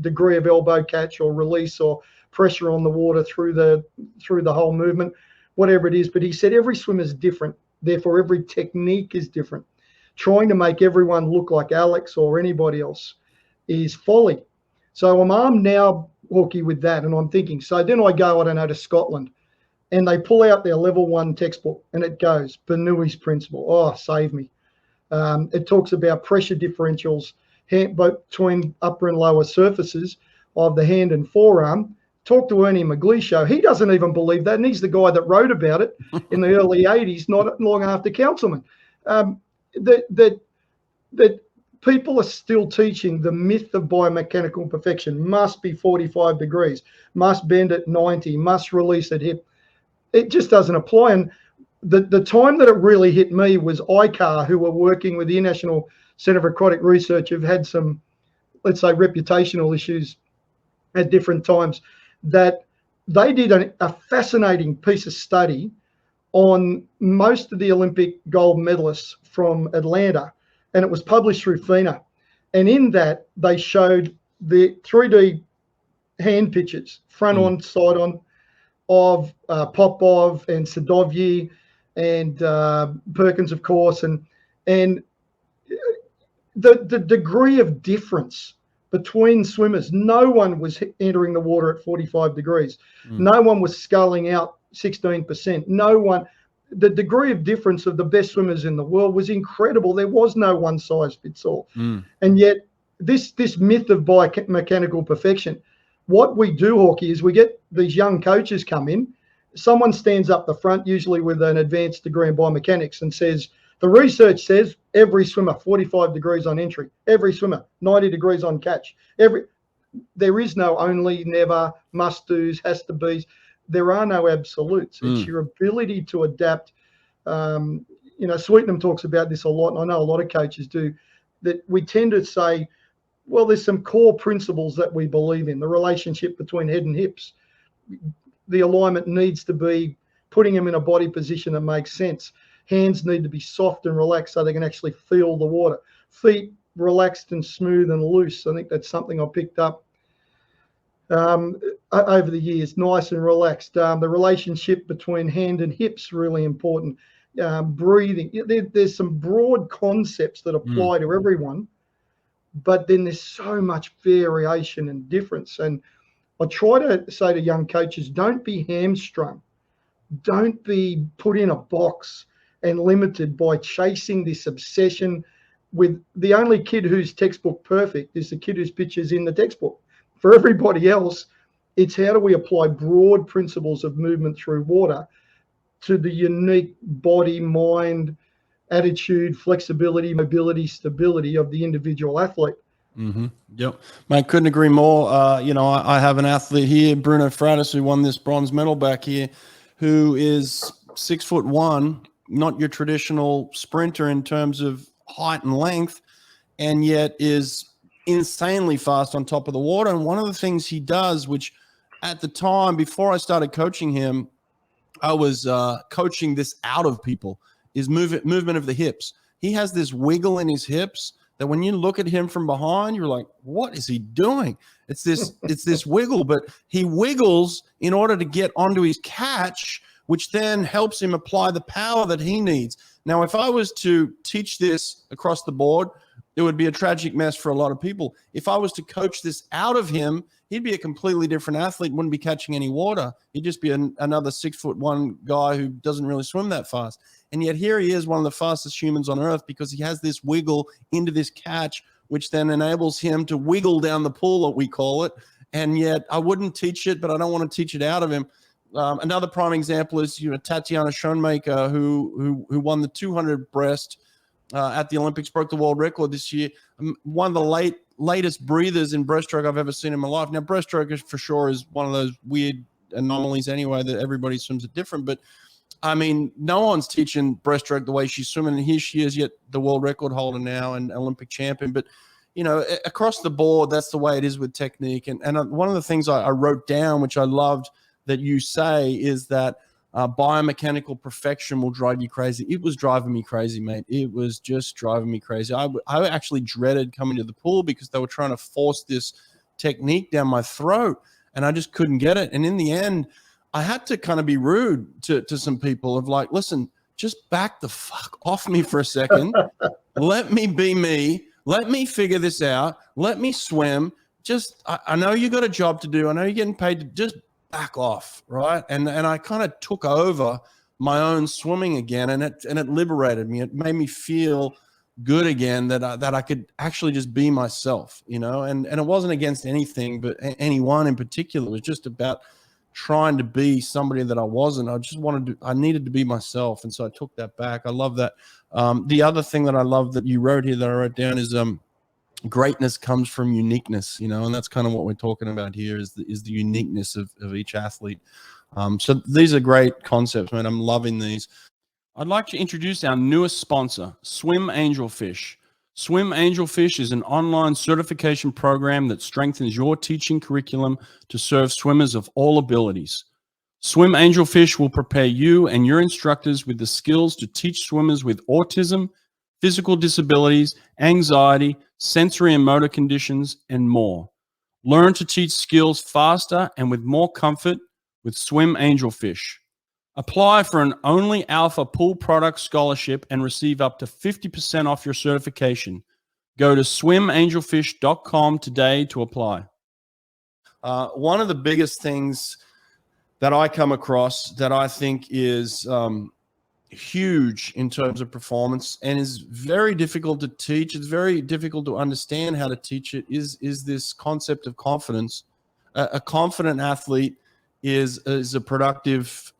degree of elbow catch or release or pressure on the water through the whole movement, whatever it is. But he said every swimmer is different. Therefore, every technique is different. Trying to make everyone look like Alex or anybody else is folly. So I'm armed now, Hawke, with that, and I'm thinking, so then I go, I don't know, to Scotland, and they pull out their level 1 textbook, and it goes, Bernoulli's principle. Oh, save me. It talks about pressure differentials between upper and lower surfaces of the hand and forearm. Talk to Ernie McGleeshow. He doesn't even believe that, and he's the guy that wrote about it in the early 80s, not long after Councilman. That people are still teaching the myth of biomechanical perfection. Must be 45 degrees, must bend at 90, must release at hip. It just doesn't apply. And the time that it really hit me was ICAR, who were working with the International Centre for Aquatic Research, who've had some, let's say, reputational issues at different times, that they did a fascinating piece of study on most of the Olympic gold medalists from Atlanta, and it was published through FINA. And in that, they showed the 3D hand pictures, front on, side on, of Popov and Sadovyi and Perkins, of course, and the degree of difference between swimmers. No one was entering the water at 45 degrees. No one was sculling out 16%. No one. The degree of difference of the best swimmers in the world was incredible. There was no one size fits all. And yet this myth of biomechanical perfection, what we do, Hawke, is we get these young coaches come in. Someone stands up the front, usually with an advanced degree in biomechanics, and says, the research says every swimmer 45 degrees on entry, every swimmer 90 degrees on catch. There is no only, never, must do's, has to be's. There are no absolutes. It's your ability to adapt. Sweetenham talks about this a lot, and I know a lot of coaches do, that we tend to say, well, there's some core principles that we believe in. The relationship between head and hips. The alignment needs to be putting them in a body position that makes sense. Hands need to be soft and relaxed so they can actually feel the water. Feet relaxed and smooth and loose. I think that's something I picked up over the years, nice and relaxed. The relationship between hand and hips really important. breathing. There's some broad concepts that apply to everyone, but then there's so much variation and difference. And I try to say to young coaches, don't be hamstrung. Don't be put in a box and limited by chasing this obsession with the only kid who's textbook perfect is the kid whose picture's in the textbook. For everybody else, it's how do we apply broad principles of movement through water to the unique body, mind, attitude, flexibility, mobility, stability of the individual athlete. Yep, mate, couldn't agree more. I have an athlete here, Bruno Fratis, who won this bronze medal back here, who is 6'1", not your traditional sprinter in terms of height and length, and yet is insanely fast on top of the water. And one of the things he does, which at the time before I started coaching him, I was coaching this out of people, is movement of the hips. He has this wiggle in his hips that when you look at him from behind, you're like, what is he doing? It's this wiggle, but he wiggles in order to get onto his catch, which then helps him apply the power that he needs. Now, if I was to teach this across the board, it would be a tragic mess for a lot of people. If I was to coach this out of him, he'd be a completely different athlete, wouldn't be catching any water. He'd just be another 6'1" guy who doesn't really swim that fast. And yet here he is, one of the fastest humans on earth, because he has this wiggle into this catch, which then enables him to wiggle down the pool, what we call it. And yet I wouldn't teach it, but I don't want to teach it out of him. Another prime example is Tatiana Schoenmaker, who won the 200 breast at the Olympics, broke the world record this year. One of the latest breathers in breaststroke I've ever seen in my life. Now, breaststroke for sure is one of those weird anomalies anyway that everybody swims it different. But I mean, no one's teaching breaststroke the way she's swimming, and here she is, yet the world record holder now and Olympic champion. But across the board, that's the way it is with technique. And one of the things I wrote down, which I loved that you say, is that biomechanical perfection will drive you crazy. It was driving me crazy, mate. It was just driving me crazy. I actually dreaded coming to the pool because they were trying to force this technique down my throat, and I just couldn't get it. And in the end, I had to kind of be rude to some people of like, listen, just back the fuck off me for a second. Let me be me. Let me figure this out. Let me swim. I know you got a job to do. I know you're getting paid to just back off, right? And I kind of took over my own swimming again, and it liberated me. It made me feel good again that I could actually just be myself, and it wasn't against anything, but anyone in particular. It was just about trying to be somebody that I wasn't. I needed to be myself, and so I took that back. I love that. The other thing that I love that you wrote here that I wrote down is greatness comes from uniqueness, and that's kind of what we're talking about here is the uniqueness of each athlete. So these are great concepts, man. I'm loving these. I'd like to introduce our newest sponsor, Swim Angelfish. Swim Angelfish is an online certification program that strengthens your teaching curriculum to serve swimmers of all abilities. Swim Angelfish will prepare you and your instructors with the skills to teach swimmers with autism, physical disabilities, anxiety, sensory and motor conditions, and more. Learn to teach skills faster and with more comfort with Swim Angelfish. Apply for an Only Alpha Pool Product Scholarship and receive up to 50% off your certification. Go to swimangelfish.com today to apply. One of the biggest things that I come across that I think is huge in terms of performance and is very difficult to teach, it's very difficult to understand how to teach it, is this concept of confidence. A confident athlete is a productive,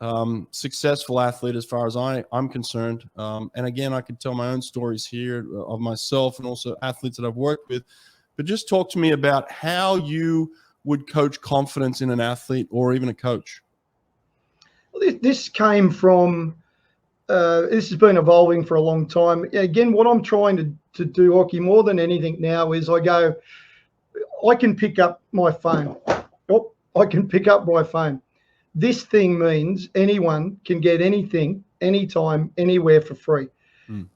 successful athlete as far as I'm concerned. And again, I could tell my own stories here of myself and also athletes that I've worked with. But just talk to me about how you would coach confidence in an athlete or even a coach. Well, this came from, this has been evolving for a long time. Again, what I'm trying to do, Hawke, more than anything now is I can pick up my phone. I can pick up my phone. This thing means anyone can get anything, anytime, anywhere for free.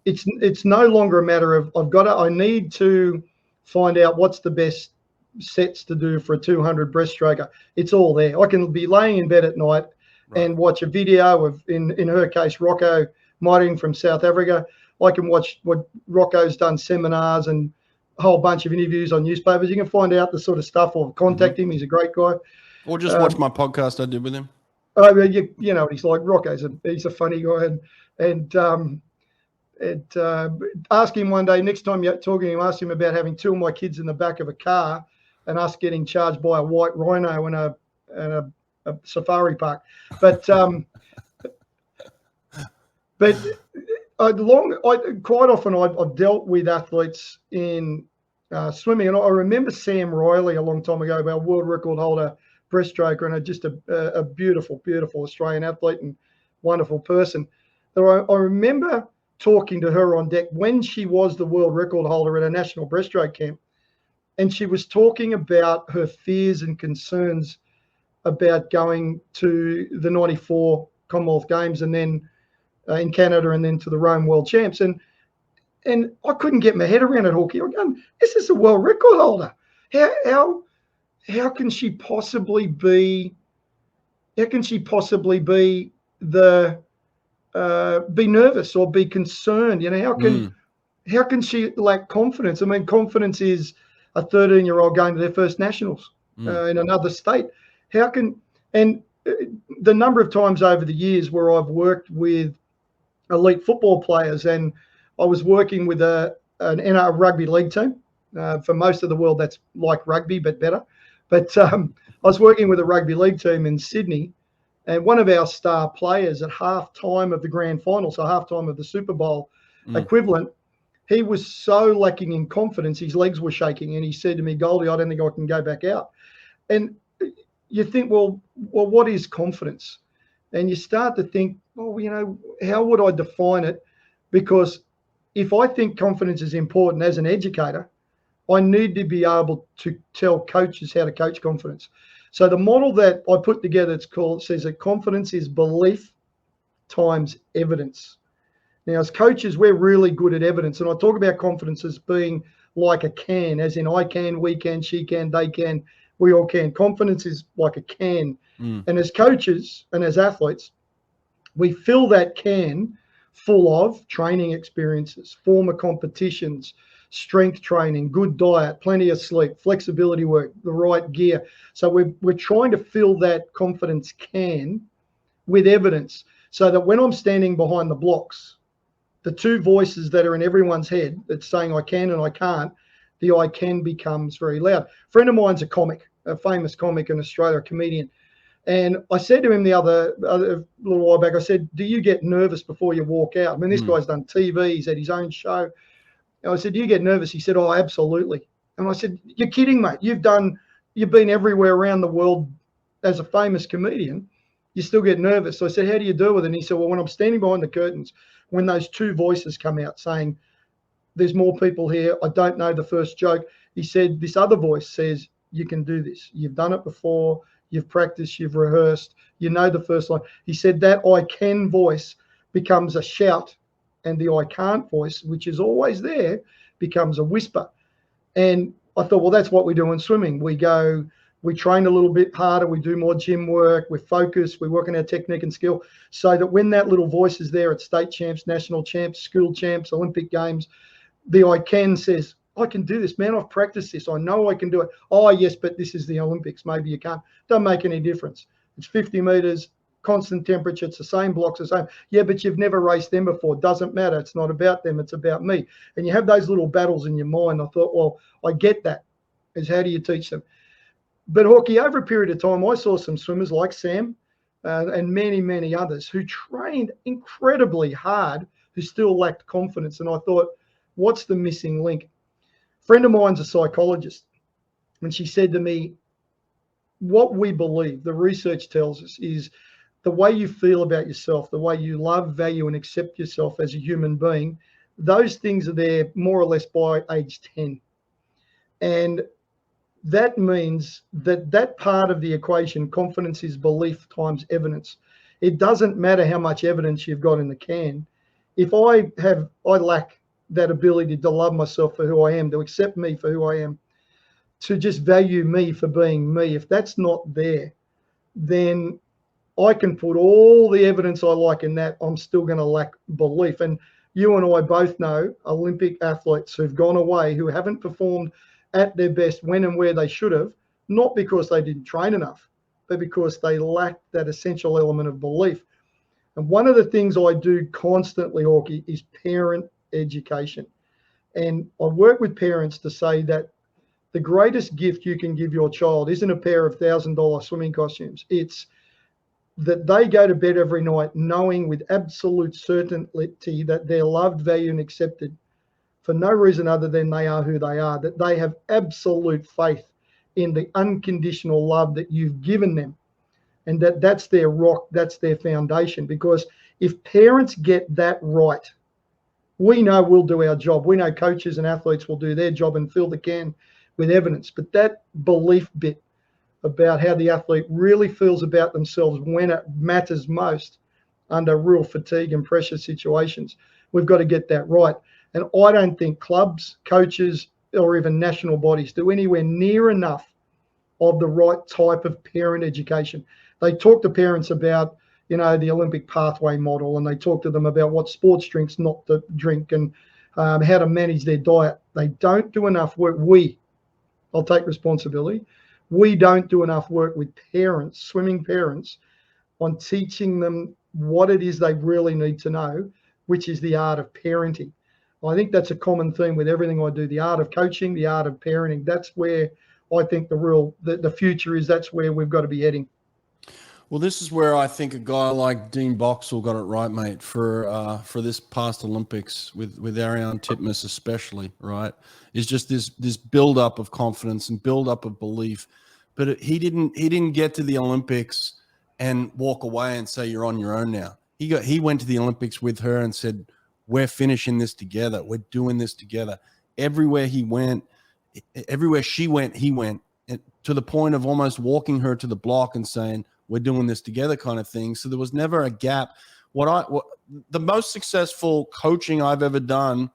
It's no longer a matter of I need to find out what's the best sets to do for a 200 breaststroker. It's all there. I can be laying in bed at night and watch a video of, in her case, Rocco Martin from South Africa. I can watch what Rocco's done, seminars and a whole bunch of interviews on newspapers. You can find out the sort of stuff or contact him. He's a great guy. Or just watch my podcast I did with him. Oh, you know what he's like. Rocco's he's a funny guy, and ask him one day, next time you're talking to him, ask him about having two of my kids in the back of a car and us getting charged by a white rhino in a safari park. But quite often I've dealt with athletes in swimming, and I remember Sam Riley a long time ago, our world record holder breaststroker, and just a beautiful, beautiful Australian athlete and wonderful person. I remember talking to her on deck when she was the world record holder at a national breaststroke camp, and she was talking about her fears and concerns about going to the 94 Commonwealth Games and then in Canada and then to the Rome World Champs. And I couldn't get my head around it, Hawke. I'm going, this is a world record holder. How can she possibly be? How can she possibly be be nervous or be concerned? You know, how can she lack confidence? I mean, confidence is a 13-year-old going to their first nationals in another state. And the number of times over the years where I've worked with elite football players, and I was working with an NRL rugby league team. For most of the world, that's like rugby, but better. But I was working with a rugby league team in Sydney, and one of our star players at halftime of the grand final, so halftime of the Super Bowl equivalent, he was so lacking in confidence, his legs were shaking, and he said to me, "Goldie, I don't think I can go back out." And you think, well, what is confidence? And you start to think, well, you know, how would I define it? Because if I think confidence is important as an educator, I need to be able to tell coaches how to coach confidence. So the model that I put together, says that confidence is belief times evidence. Now, as coaches, we're really good at evidence. And I talk about confidence as being like a can, as in I can, we can, she can, they can, we all can. Confidence is like a can. And as coaches and as athletes, we fill that can full of training experiences, former competitions, strength training, good diet, plenty of sleep, flexibility work, the right gear. So we're trying to fill that confidence can with evidence so that when I'm standing behind the blocks, the two voices that are in everyone's head that's saying I can and I can't, the I can becomes very loud. A friend of mine's a comic, a famous comic in Australia, a comedian. And I said to him the other little while back, I said, do you get nervous before you walk out? I mean, this guy's done TV, he's had his own show. And I said, do you get nervous? He said, oh, absolutely. And I said, you're kidding, mate. You've been everywhere around the world as a famous comedian. You still get nervous. So I said, how do you deal with it? And he said, well, when I'm standing behind the curtains, when those two voices come out saying, there's more people here, I don't know the first joke. He said, this other voice says, you can do this. You've done it before. You've practiced, you've rehearsed, you know the first line. He said that I can voice becomes a shout, and the I can't voice, which is always there, becomes a whisper. And I thought, well, that's what we do in swimming. We train a little bit harder, we do more gym work, we focus, we work on our technique and skill, so that when that little voice is there at state champs, national champs, school champs, Olympic games, the I can says, I can do this, man. I've practiced this. I know I can do it. Oh, yes, but this is the Olympics. Maybe you can't. Don't make any difference. It's 50 meters, constant temperature. It's the same blocks, the same. Yeah, but you've never raced them before. Doesn't matter. It's not about them. It's about me. And you have those little battles in your mind. I thought, well, I get that. Is how do you teach them? But Hawke, over a period of time, I saw some swimmers like Sam and many, many others who trained incredibly hard, who still lacked confidence. And I thought, what's the missing link? Friend of mine's a psychologist, and she said to me, what we believe, the research tells us, is the way you feel about yourself, the way you love, value, and accept yourself as a human being, those things are there more or less by age 10. And that means that part of the equation, confidence is belief times evidence. It doesn't matter how much evidence you've got in the can. If I lack that ability to love myself for who I am, to accept me for who I am, to just value me for being me, if that's not there, then I can put all the evidence I like in that. I'm still going to lack belief. And you and I both know Olympic athletes who've gone away who haven't performed at their best when and where they should have, not because they didn't train enough, but because they lacked that essential element of belief. And one of the things I do constantly, Hawke, is parent education. And I work with parents to say that the greatest gift you can give your child isn't a pair of $1,000 swimming costumes. It's that they go to bed every night knowing with absolute certainty that they're loved, valued, and accepted for no reason other than they are who they are, that they have absolute faith in the unconditional love that you've given them, and that's their rock, that's their foundation. Because if parents get that right, we know we'll do our job. We know coaches and athletes will do their job and fill the can with evidence. But that belief bit about how the athlete really feels about themselves when it matters most under real fatigue and pressure situations, we've got to get that right. And I don't think clubs, coaches, or even national bodies do anywhere near enough of the right type of parent education. They talk to parents about, the Olympic pathway model, and they talk to them about what sports drinks not to drink and how to manage their diet. They don't do enough work. I'll take responsibility. We don't do enough work with parents, swimming parents, on teaching them what it is they really need to know, which is the art of parenting. I think that's a common theme with everything I do, the art of coaching, the art of parenting. That's where I think the future is. That's where we've got to be heading. Well, this is where I think a guy like Dean Boxall got it right, mate, for this past Olympics with Ariane Titmus especially, right? Is just this build up of confidence and build up of belief. But he didn't get to the Olympics and walk away and say you're on your own now. He went to the Olympics with her and said, we're finishing this together. We're doing this together. Everywhere he went, everywhere she went, he went, and to the point of almost walking her to the block and saying, we're doing this together kind of thing. So there was never a gap. The most successful coaching I've ever done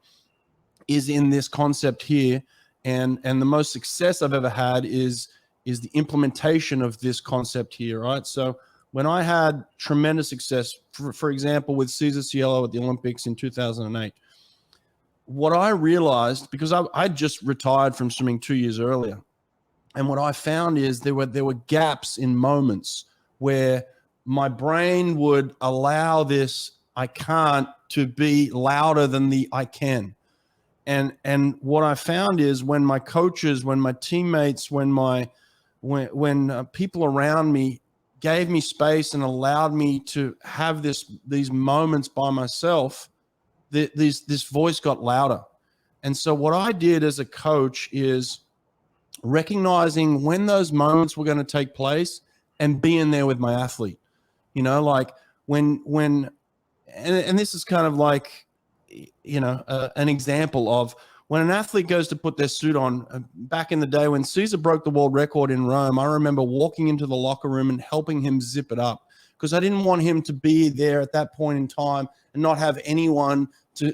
is in this concept here. And the most success I've ever had is the implementation of this concept here, right? So when I had tremendous success, for example, with Cesar Cielo at the Olympics in 2008, what I realized, because I just retired from swimming 2 years earlier, and what I found is there were gaps in moments where my brain would allow this I can't to be louder than the I can. And what I found is when my coaches, when my teammates, when people around me gave me space and allowed me to have these moments by myself, this voice got louder. And so what I did as a coach is recognizing when those moments were going to take place and being there with my athlete, like when this is kind of like, an example of when an athlete goes to put their suit on. Back in the day when Cesar broke the world record in Rome, I remember walking into the locker room and helping him zip it up because I didn't want him to be there at that point in time and not have anyone to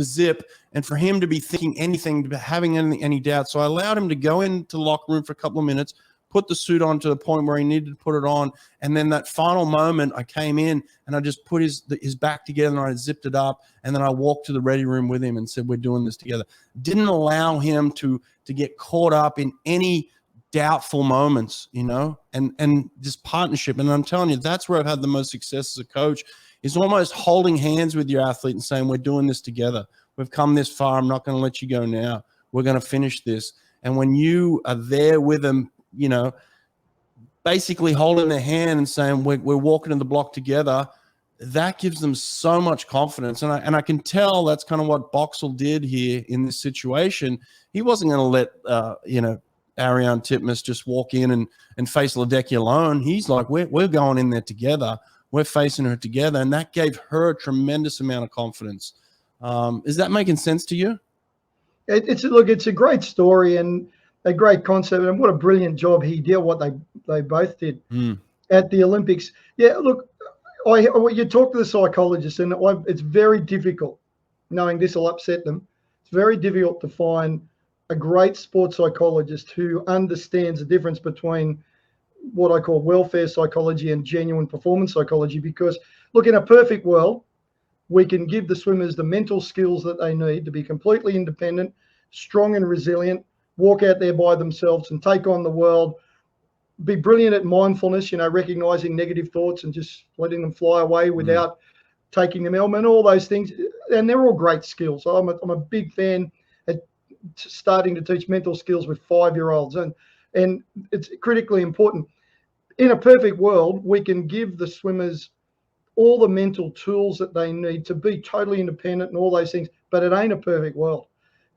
zip, and for him to be thinking anything, having any doubt. So I allowed him to go into the locker room for a couple of minutes, put the suit on to the point where he needed to put it on. And then that final moment, I came in and I just put his back together and I zipped it up. And then I walked to the ready room with him and said, we're doing this together. Didn't allow him to get caught up in any doubtful moments, and this partnership. And I'm telling you, that's where I've had the most success as a coach, is almost holding hands with your athlete and saying, we're doing this together. We've come this far. I'm not going to let you go now. We're going to finish this. And when you are there with them, basically holding their hand and saying, we're walking in the block together, that gives them so much confidence. And I can tell that's kind of what Boxall did here in this situation. He wasn't going to let, Ariane Titmus just walk in and face Ledecky alone. He's like, we're going in there together. We're facing her together. And that gave her a tremendous amount of confidence. Is that making sense to you? It's a great story and a great concept, and what a brilliant job he did, what they both did at the Olympics. Yeah, look, you talk to the psychologist, and it's very difficult, knowing this will upset them, it's very difficult to find a great sports psychologist who understands the difference between what I call welfare psychology and genuine performance psychology, because look, in a perfect world, we can give the swimmers the mental skills that they need to be completely independent, strong and resilient, walk out there by themselves and take on the world, be brilliant at mindfulness, recognizing negative thoughts and just letting them fly away without taking them out, and all those things. And they're all great skills. I'm a big fan at starting to teach mental skills with 5-year-olds. And it's critically important. In a perfect world, we can give the swimmers all the mental tools that they need to be totally independent and all those things, but it ain't a perfect world.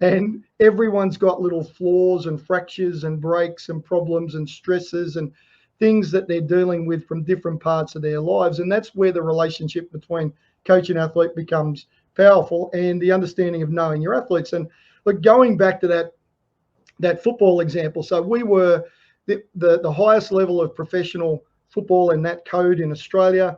And everyone's got little flaws and fractures and breaks and problems and stresses and things that they're dealing with from different parts of their lives. And that's where the relationship between coach and athlete becomes powerful, and the understanding of knowing your athletes. And look, going back to that football example, so we were the highest level of professional football in that code in Australia.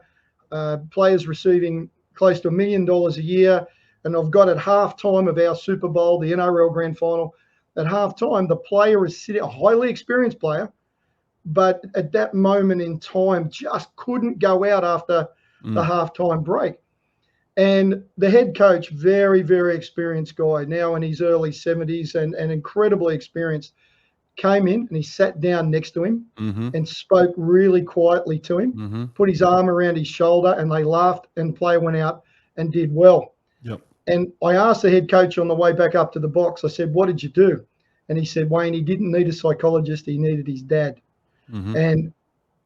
Players receiving close to $1 million a year. And I've got at halftime of our Super Bowl, the NRL Grand Final, at halftime, the player is sitting, a highly experienced player, but at that moment in time, just couldn't go out after the halftime break. And the head coach, very, very experienced guy, now in his early 70s and incredibly experienced, came in and he sat down next to him and spoke really quietly to him, put his arm around his shoulder, and they laughed, and the player went out and did well. Yep. And I asked the head coach on the way back up to the box, I said, what did you do? And he said, Wayne, he didn't need a psychologist, he needed his dad. And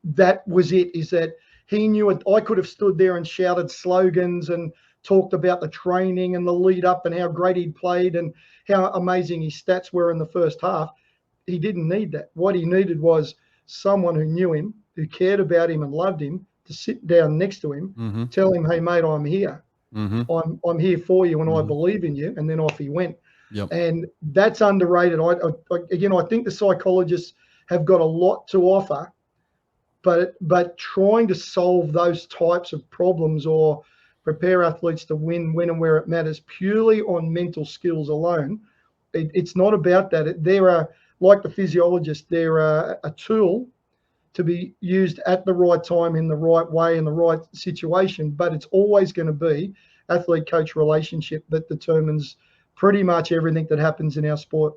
that was it, is that he knew it. I could have stood there and shouted slogans and talked about the training and the lead up and how great he'd played and how amazing his stats were in the first half. He didn't need that. What he needed was someone who knew him, who cared about him and loved him, to sit down next to him, tell him, hey, mate, I'm here. I'm here for you and I believe in you. And then off he went. Yep. And that's underrated. I think the psychologists have got a lot to offer, but trying to solve those types of problems or prepare athletes to win when and where it matters purely on mental skills alone, it's not about that. There are, like the physiologist, they're a tool to be used at the right time, in the right way, in the right situation, but it's always going to be athlete-coach relationship that determines pretty much everything that happens in our sport.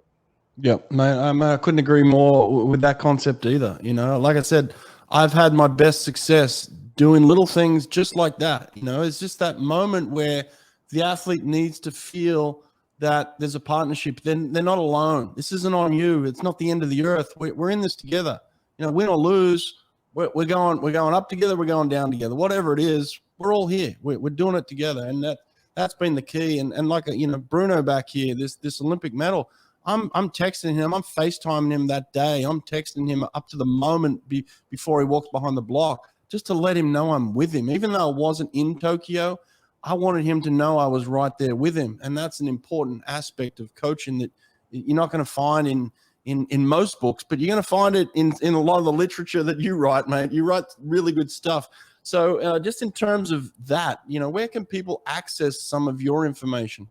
Yeah, mate, I couldn't agree more with that concept either. Like I said, I've had my best success doing little things just like that. It's just that moment where the athlete needs to feel that there's a partnership. Then they're not alone. This isn't on you. It's not the end of the earth. We're in this together. Win or lose, we're going up together. We're going down together. Whatever it is, we're all here. We're doing it together, and that's been the key. And like Bruno back here, this Olympic medal. I'm texting him. I'm FaceTiming him that day. I'm texting him up to the moment before he walks behind the block, just to let him know I'm with him. Even though I wasn't in Tokyo, I wanted him to know I was right there with him. And that's an important aspect of coaching that you're not going to find in most books, but you're going to find it in a lot of the literature that you write, mate. You write really good stuff. So just in terms of that, where can people access some of your information?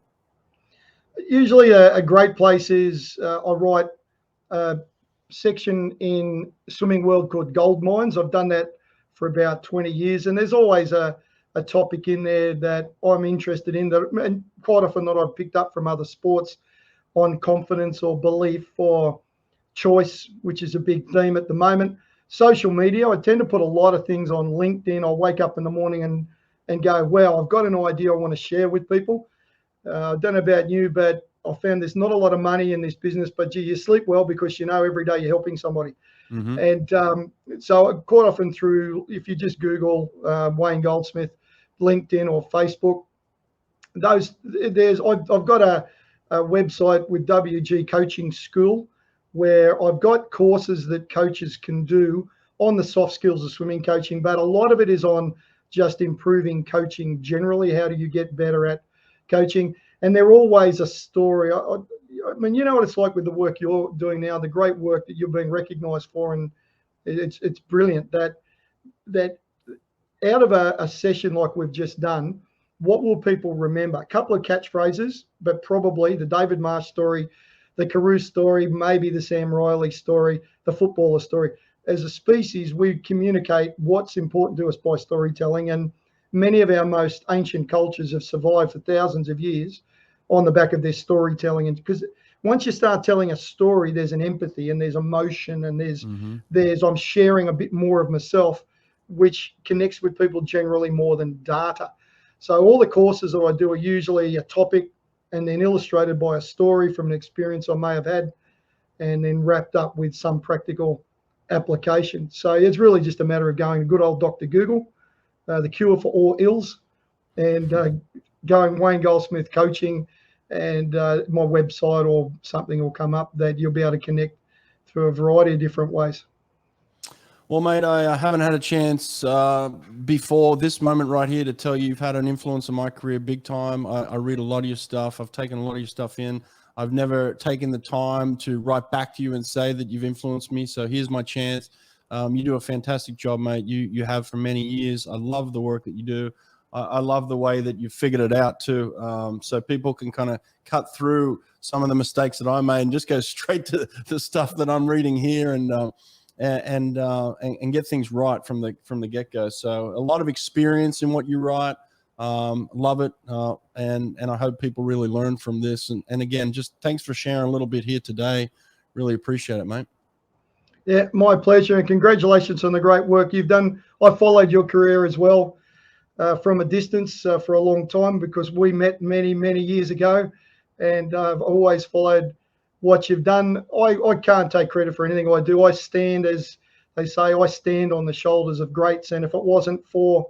Usually a great place is I write a section in Swimming World called Gold Mines. I've done that for about 20 years, and there's always a topic in there that I'm interested in, and quite often that I've picked up from other sports on confidence or belief or choice, which is a big theme at the moment. Social media, I tend to put a lot of things on LinkedIn. I'll wake up in the morning and go, well, I've got an idea I want to share with people. I don't know about you, but I found there's not a lot of money in this business, but you sleep well because every day you're helping somebody. And so quite often through, if you just Google Wayne Goldsmith, LinkedIn or Facebook, I've got a website with WG Coaching School where I've got courses that coaches can do on the soft skills of swimming coaching, but a lot of it is on just improving coaching generally. How do you get better at coaching? And they're always a story. I mean, you know what it's like with the work you're doing now, the great work that you're being recognized for, and it's brilliant that out of a session like we've just done, what will people remember? A couple of catchphrases, but probably the David Marsh story, the Carew story, maybe the Sam Riley story, the footballer story. as a species, we communicate what's important to us by storytelling. And many of our most ancient cultures have survived for thousands of years on the back of their storytelling. And because once you start telling a story, there's an empathy and there's emotion and there's I'm sharing a bit more of myself, which connects with people generally more than data. So all the courses that I do are usually a topic and then illustrated by a story from an experience I may have had, and then wrapped up with some practical application. So it's really just a matter of going to good old Dr. Google, the cure for all ills, and going Wayne Goldsmith coaching, and my website or something will come up that you'll be able to connect through a variety of different ways. Well, mate, I haven't had a chance before this moment right here to tell you you've had an influence on my career big time. I read a lot of your stuff. I've taken a lot of your stuff in. I've never taken the time to write back to you and say that you've influenced me. So here's my chance. You do a fantastic job, mate. You have for many years. I love the work that you do. I love the way that you figured it out too. So people can kind of cut through some of the mistakes that I made and just go straight to the stuff that I'm reading here and get things right from the get-go. So a lot of experience in what you write. Love it. And I hope people really learn from this. And again, just thanks for sharing a little bit here today. Really appreciate it, mate. Yeah, my pleasure. And congratulations on the great work you've done. I followed your career as well from a distance for a long time, because we met many, many years ago, and I've always followed what you've done. I can't take credit for anything I do. I stand, as they say, I stand on the shoulders of greats. And if it wasn't for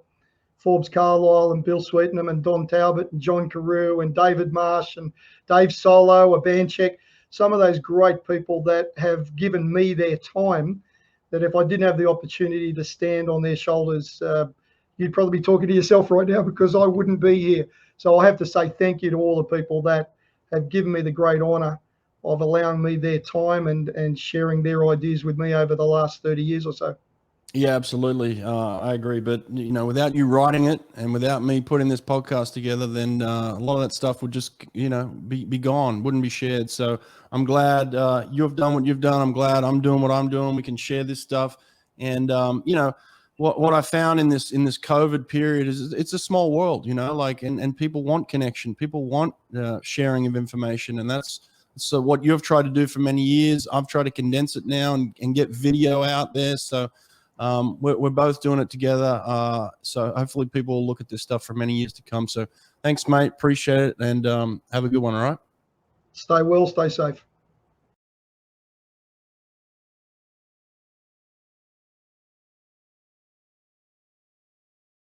Forbes Carlisle and Bill Sweetenham and Don Talbot and John Carew and David Marsh and Dave Solo, a Bancheck, some of those great people that have given me their time, that if I didn't have the opportunity to stand on their shoulders, you'd probably be talking to yourself right now, because I wouldn't be here. So I have to say thank you to all the people that have given me the great honour of allowing me their time and sharing their ideas with me over the last 30 years or so. Yeah, absolutely. I agree. But, without you writing it and without me putting this podcast together, then a lot of that stuff would just, be gone, wouldn't be shared. So I'm glad you've done what you've done. I'm glad I'm doing what I'm doing. We can share this stuff. And, what I found in this COVID period is it's a small world, and people want connection. People want sharing of information. And so what you've tried to do for many years, I've tried to condense it now and get video out there. So we're both doing it together. So hopefully people will look at this stuff for many years to come. So thanks, mate. Appreciate it. And have a good one. All right. Stay well, stay safe.